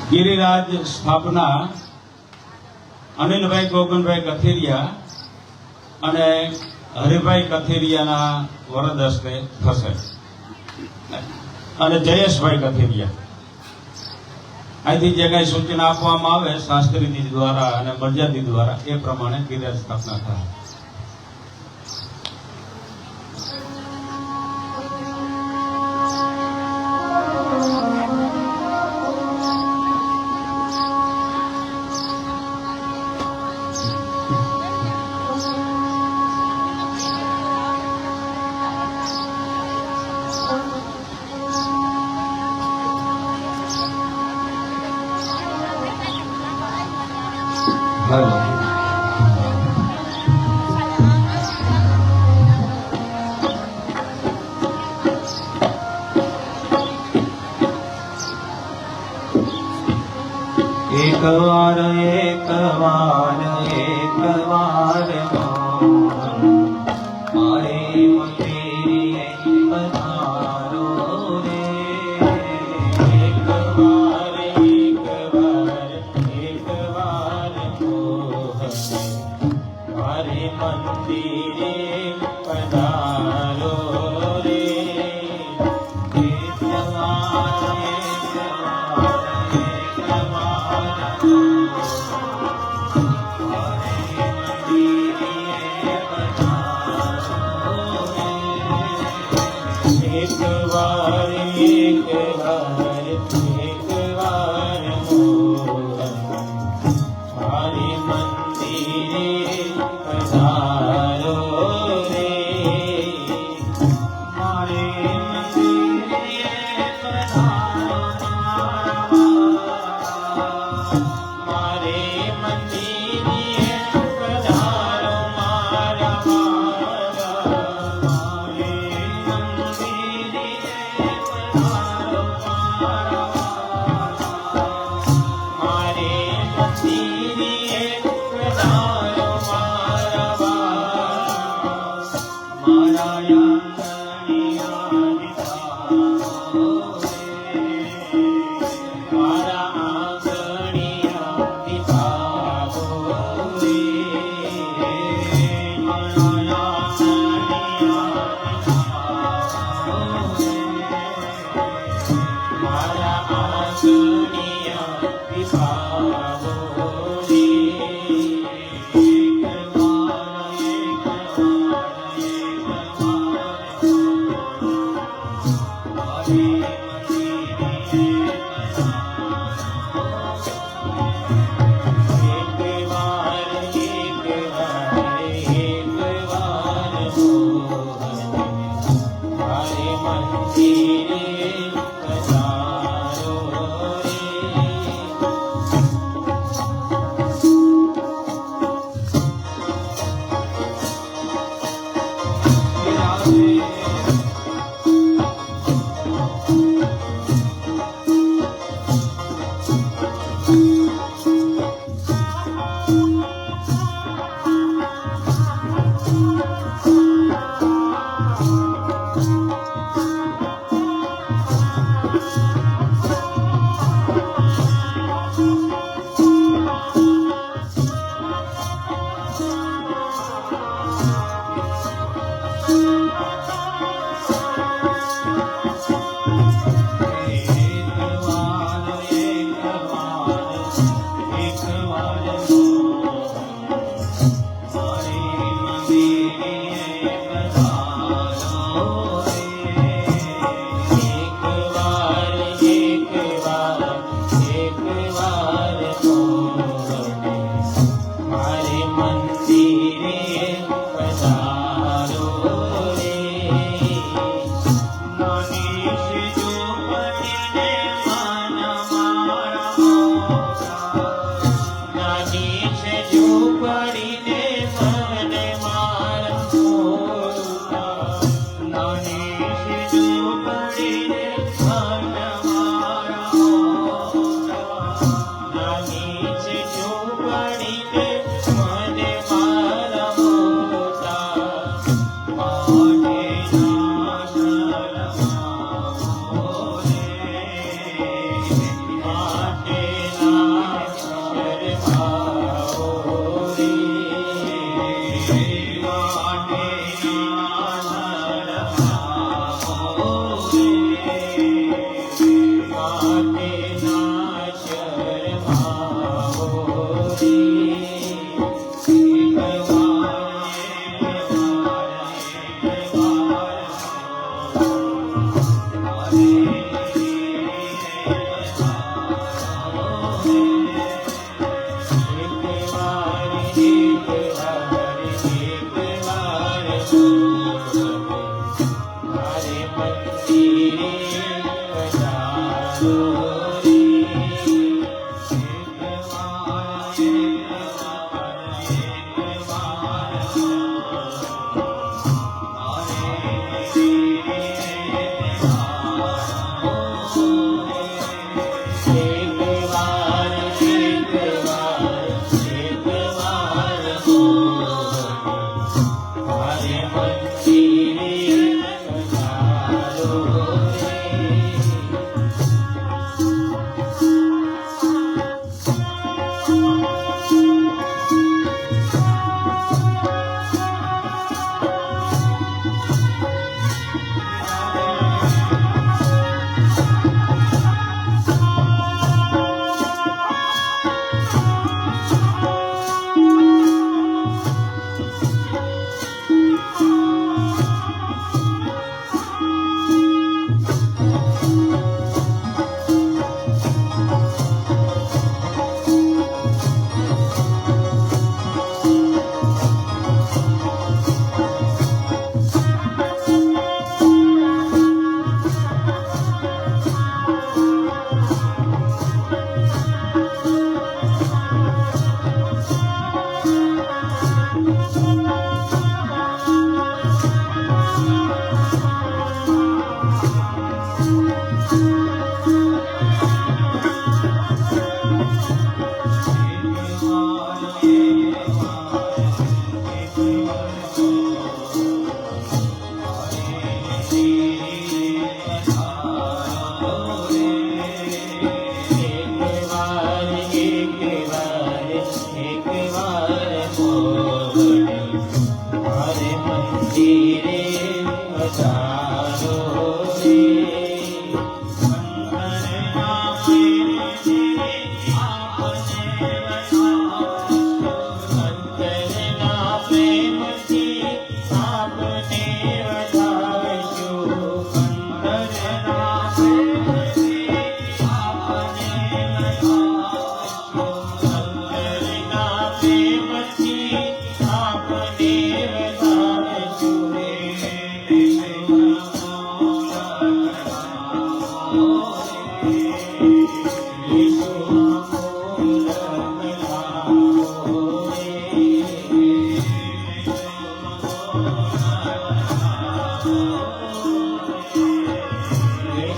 ગિરિરાજ સ્થાપના અનિલભાઈ ગોગનભાઈ કથિરિયા અને હરિભાઈ કથિરિયાના વરદ હસ્તે થશે અને જયેશભાઈ કથિરિયા. અહીંથી જે કઈ સૂચના આપવામાં આવે શાસ્ત્રીજી દ્વારા અને મર્યાદી દ્વારા એ પ્રમાણે ગિરિરાજ સ્થાપના થાય. હાલો, એક વાર એક વાર એક વાર મારે મંદિરે પધારો રે. એક વાર એક વાર એક વાર મારે મંદિરે પધારો રે. એક વાર એક વાર એક વાર એક વાર એક વાર એક વાર મારે મંદિરે પધારો રે. મારે મંદિરે પધારો મારે મંદિરે પધારો મારા મારે મંદિરે પધારો મારા મારા યાદ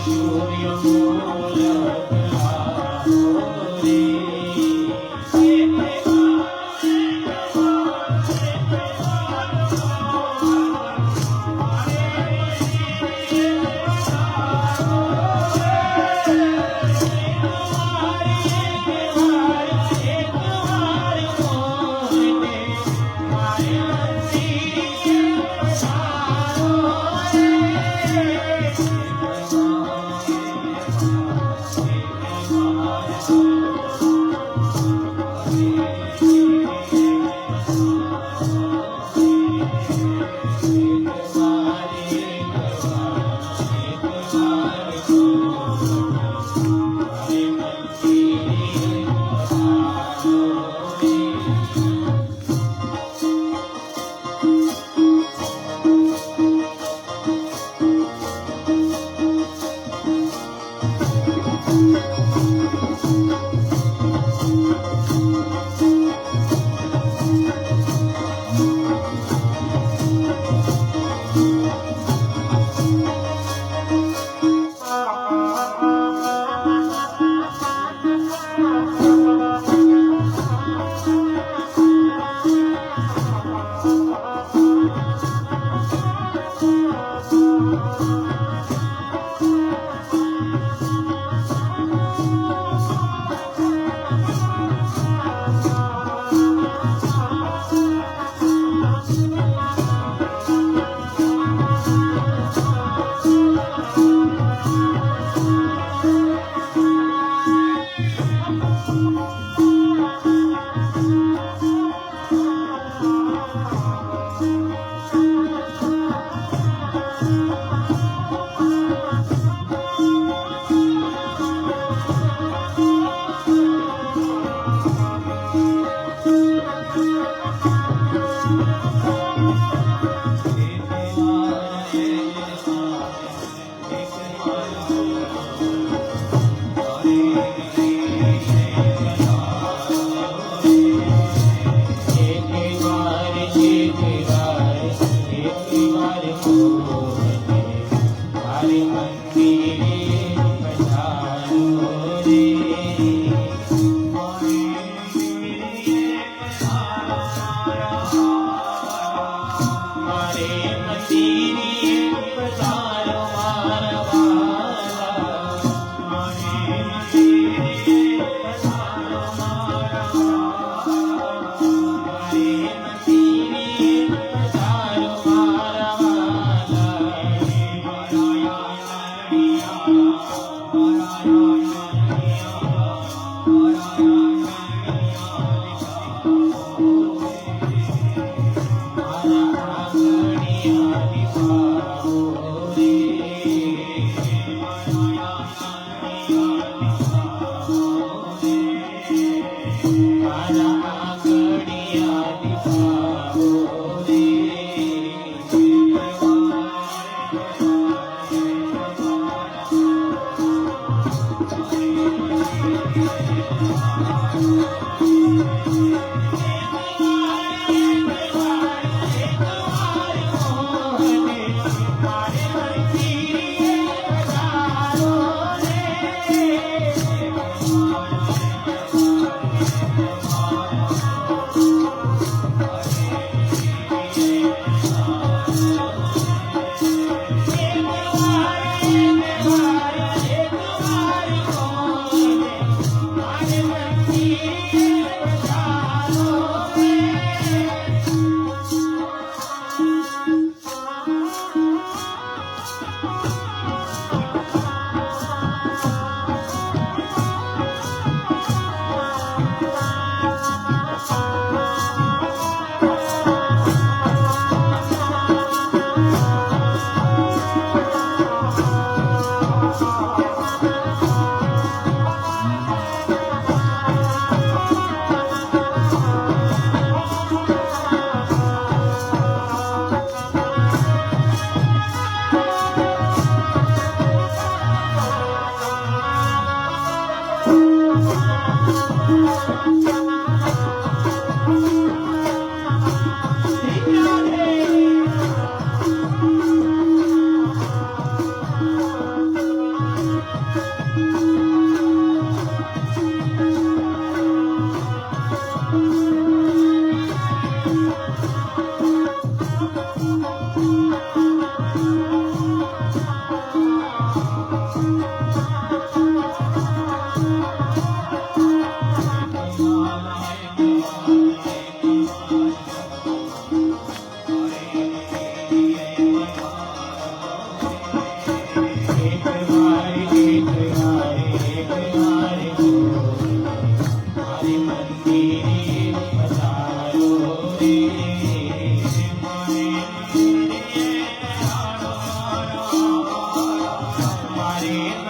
સૂર્ય મૂલ બદલાવો રે Thank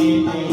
Thank you.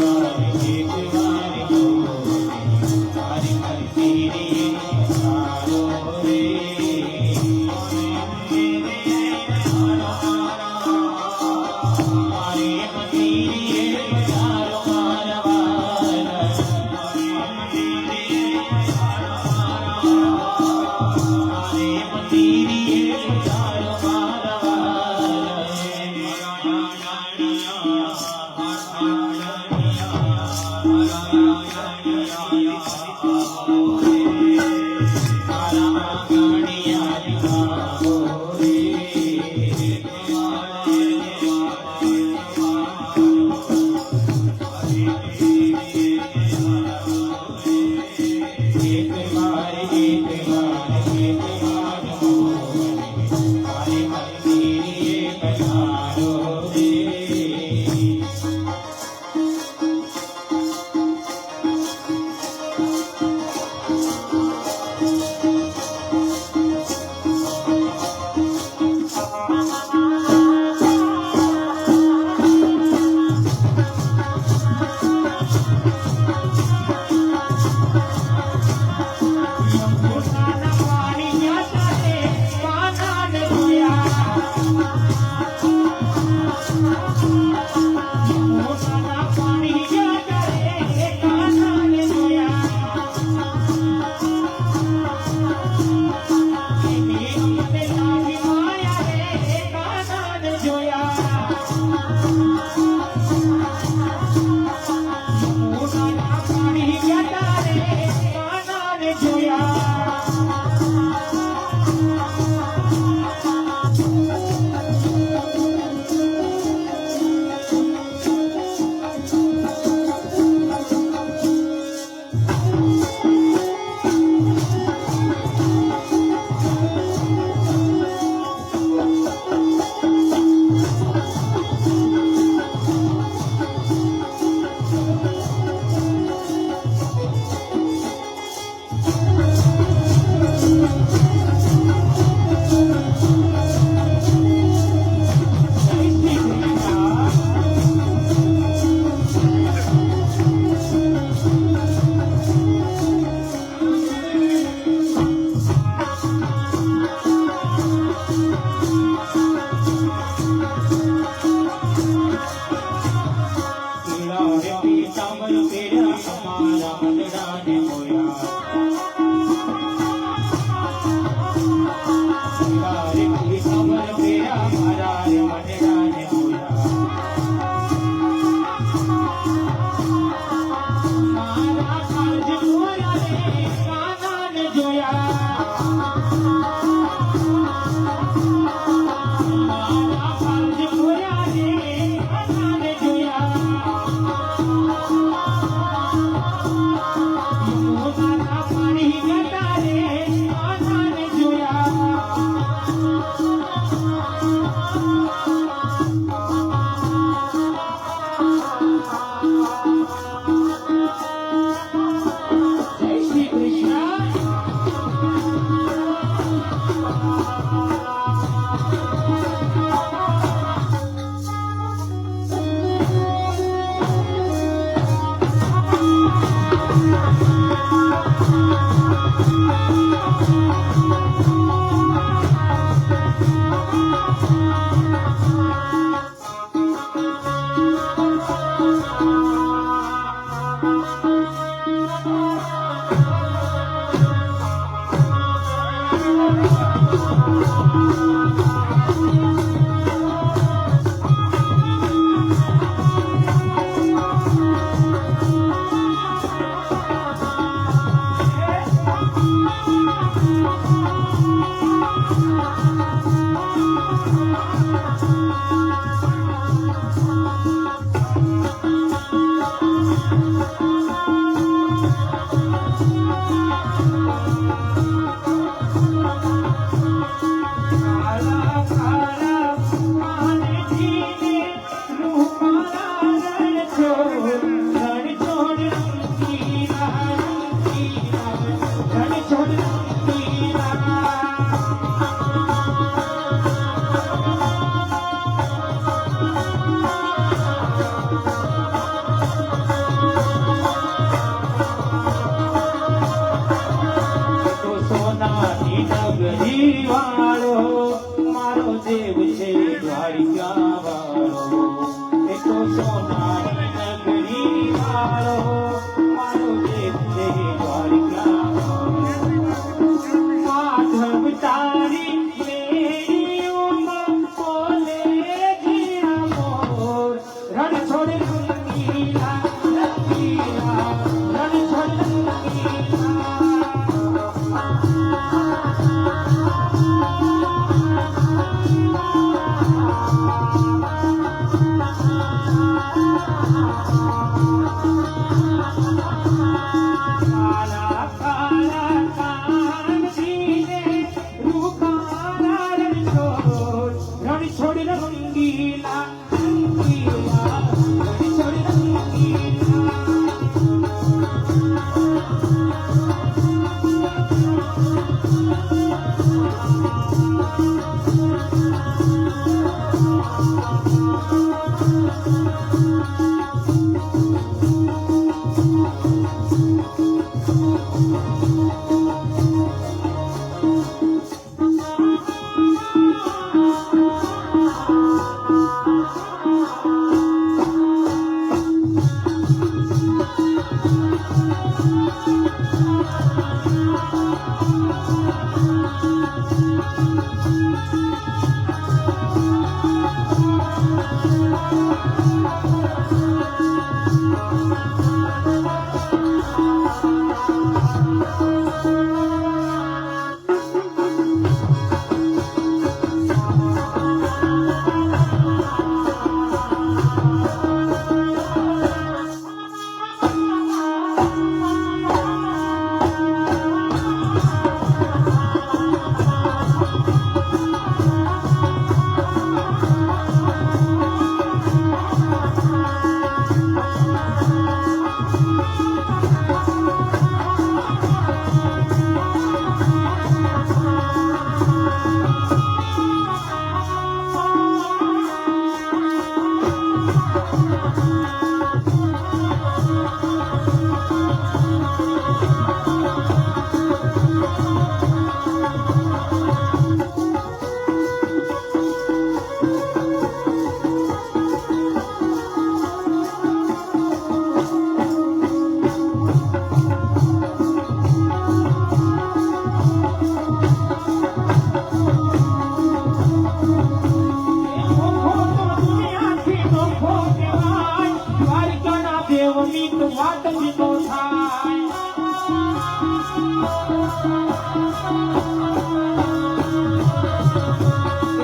દેવની તો વાત જ નો થાય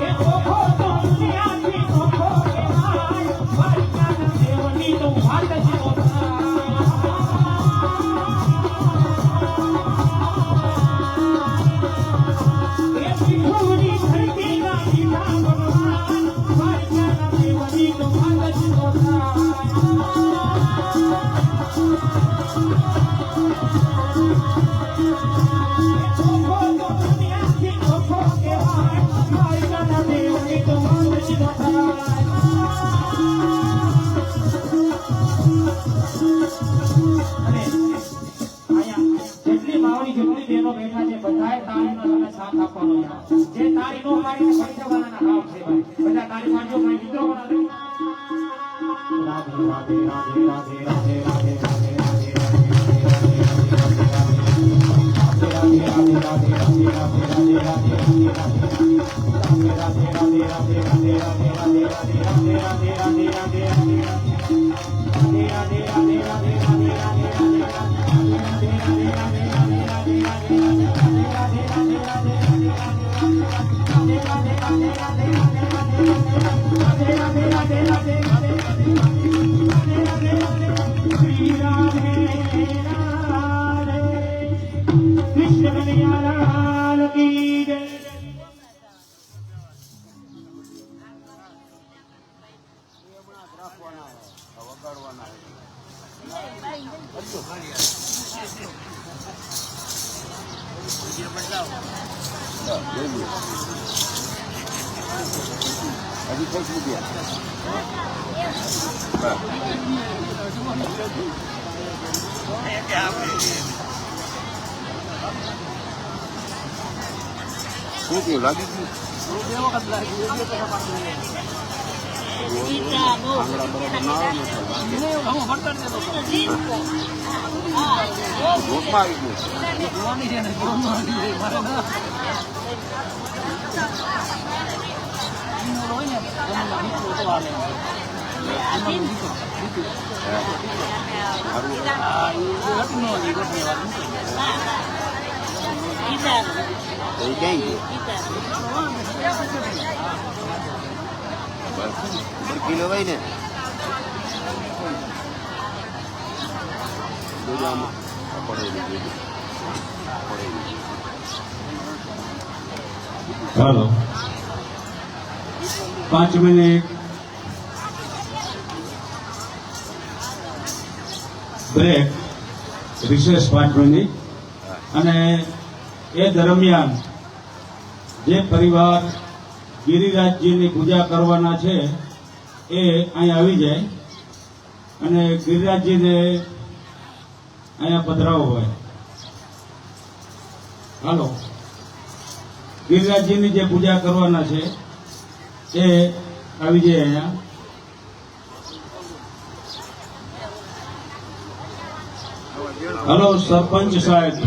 એ ચોખ્ખો તો દુનિયાથી ચોખ્ખો કહેવાય દ્વારકાના દેવની તો વાત જ નો થાય એ પીઠોની ધરતીના દીધા ભગવાન દ્વારકાના દેવની તો વાત જ નો થાય સાથ આપવાનો જે તાળી નો મારીને ફરી જવાના કામ છે ભાઈ બધા તાળી મારજો ભાઈ મિત્રો રાધે રાધે રાધે રાધે રાધે રાધે રાધે કિલો ભાઈ ને ચાલો 5 મિનિટ બ્રેક રિસેસ 5 મિનિટ અને એ દરમિયાન જે પરિવાર ગિરિરાજજીની પૂજા કરવાના છે એ અહીં આવી જાય અને ગિરિરાજજીને અહીંયા પધરાવો હોય. હાલો, ગિરિરાજજીની જે પૂજા કરવાના છે એ આવી જાય અહીંયા. હાલો સરપંચ સાહેબ.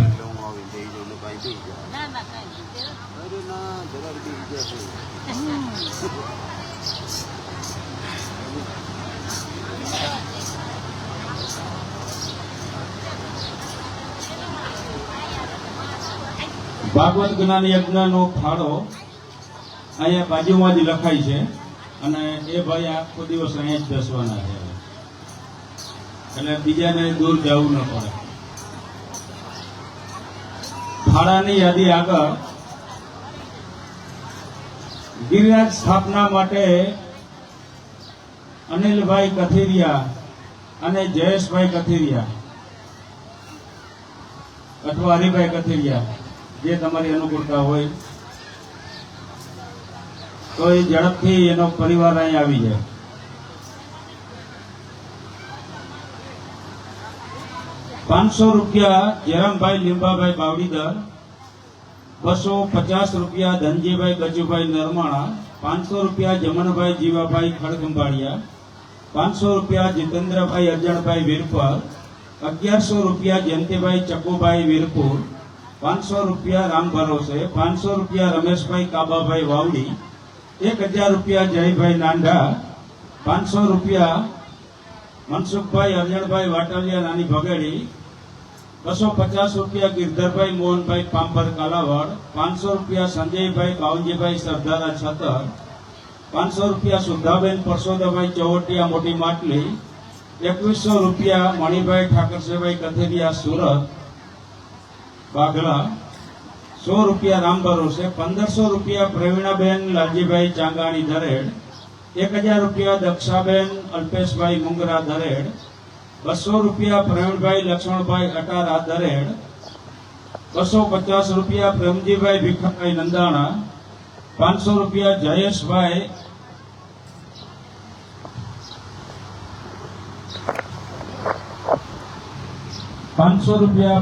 ભાગવત જ્ઞાન યજ્ઞનો ફાળો અહીંયા બાજુમાં જ લખાય છે અને એ ભાઈ આખો દિવસ અહીંયા જ બેસવાના છે એટલે બીજાને દૂર જવું ન પડે. ફાળાની યાદી આગળ ગિરિરાજ સ્થાપના માટે અનિલભાઈ કથિરિયા અને જયેશભાઈ કથિરિયા અથવા હરિભાઈ કથિરિયા જે તમારી અનુકૂળતા હોય તો એ ઝડપથી એનો પરિવાર અહીં આવી જાય. ₹500 જયરામભાઈ લીંબાભાઈ બાવડીદર, ₹250 ધનજીભાઈ ગજુભાઈ નરમાણા, ₹500 જમણભાઈ જીવાભાઈ ખડખંભાળિયા, ₹500 જીતેન્દ્રભાઈ અરજણભાઈ વીરપર, ₹1100 જયંતિભાઈ ચકુભાઈ વીરપુર, ₹500 રામ ભરોસે, ₹500 રમેશભાઈ કાબાભાઈ વાવડી, ₹1000 જયભાઈ નાંડા, ₹500 મનસુખભાઈ અરજણભાઈ વાટલિયા નાની ભગેડી, 250 રૂપિયા ગિરધરભાઈ મોહનભાઈ પાંભર કાલાવડ, 500 રૂપિયા સંજયભાઈ બાવનજીભાઈ સરદારા છતર, 500 રૂપિયા સુધાબેન પરસોદાભાઈ ચવટિયા મોટી માટલી, 2100 રૂપિયા મણિભાઈ ઠાકરસિંહભાઈ કથેરિયા સુરત બાગલા, 100 રૂપિયા રામ ભરોસે, 1500 રૂપિયા પ્રવીણાબેન લાલજીભાઈ ચાંગાણી ધરેડ, 1000 રૂપિયા દક્ષાબેન અલ્પેશભાઈ મુંગરા ધરેડ, 200 રૂપિયા પ્રવીણભાઈ લક્ષ્મણભાઈ અટારા ધરેડ, 250 રૂપિયા પ્રેમજીભાઈ ભીખાભાઈ નંદાણા, 500 રૂપિયા જયેશભાઈ ₹500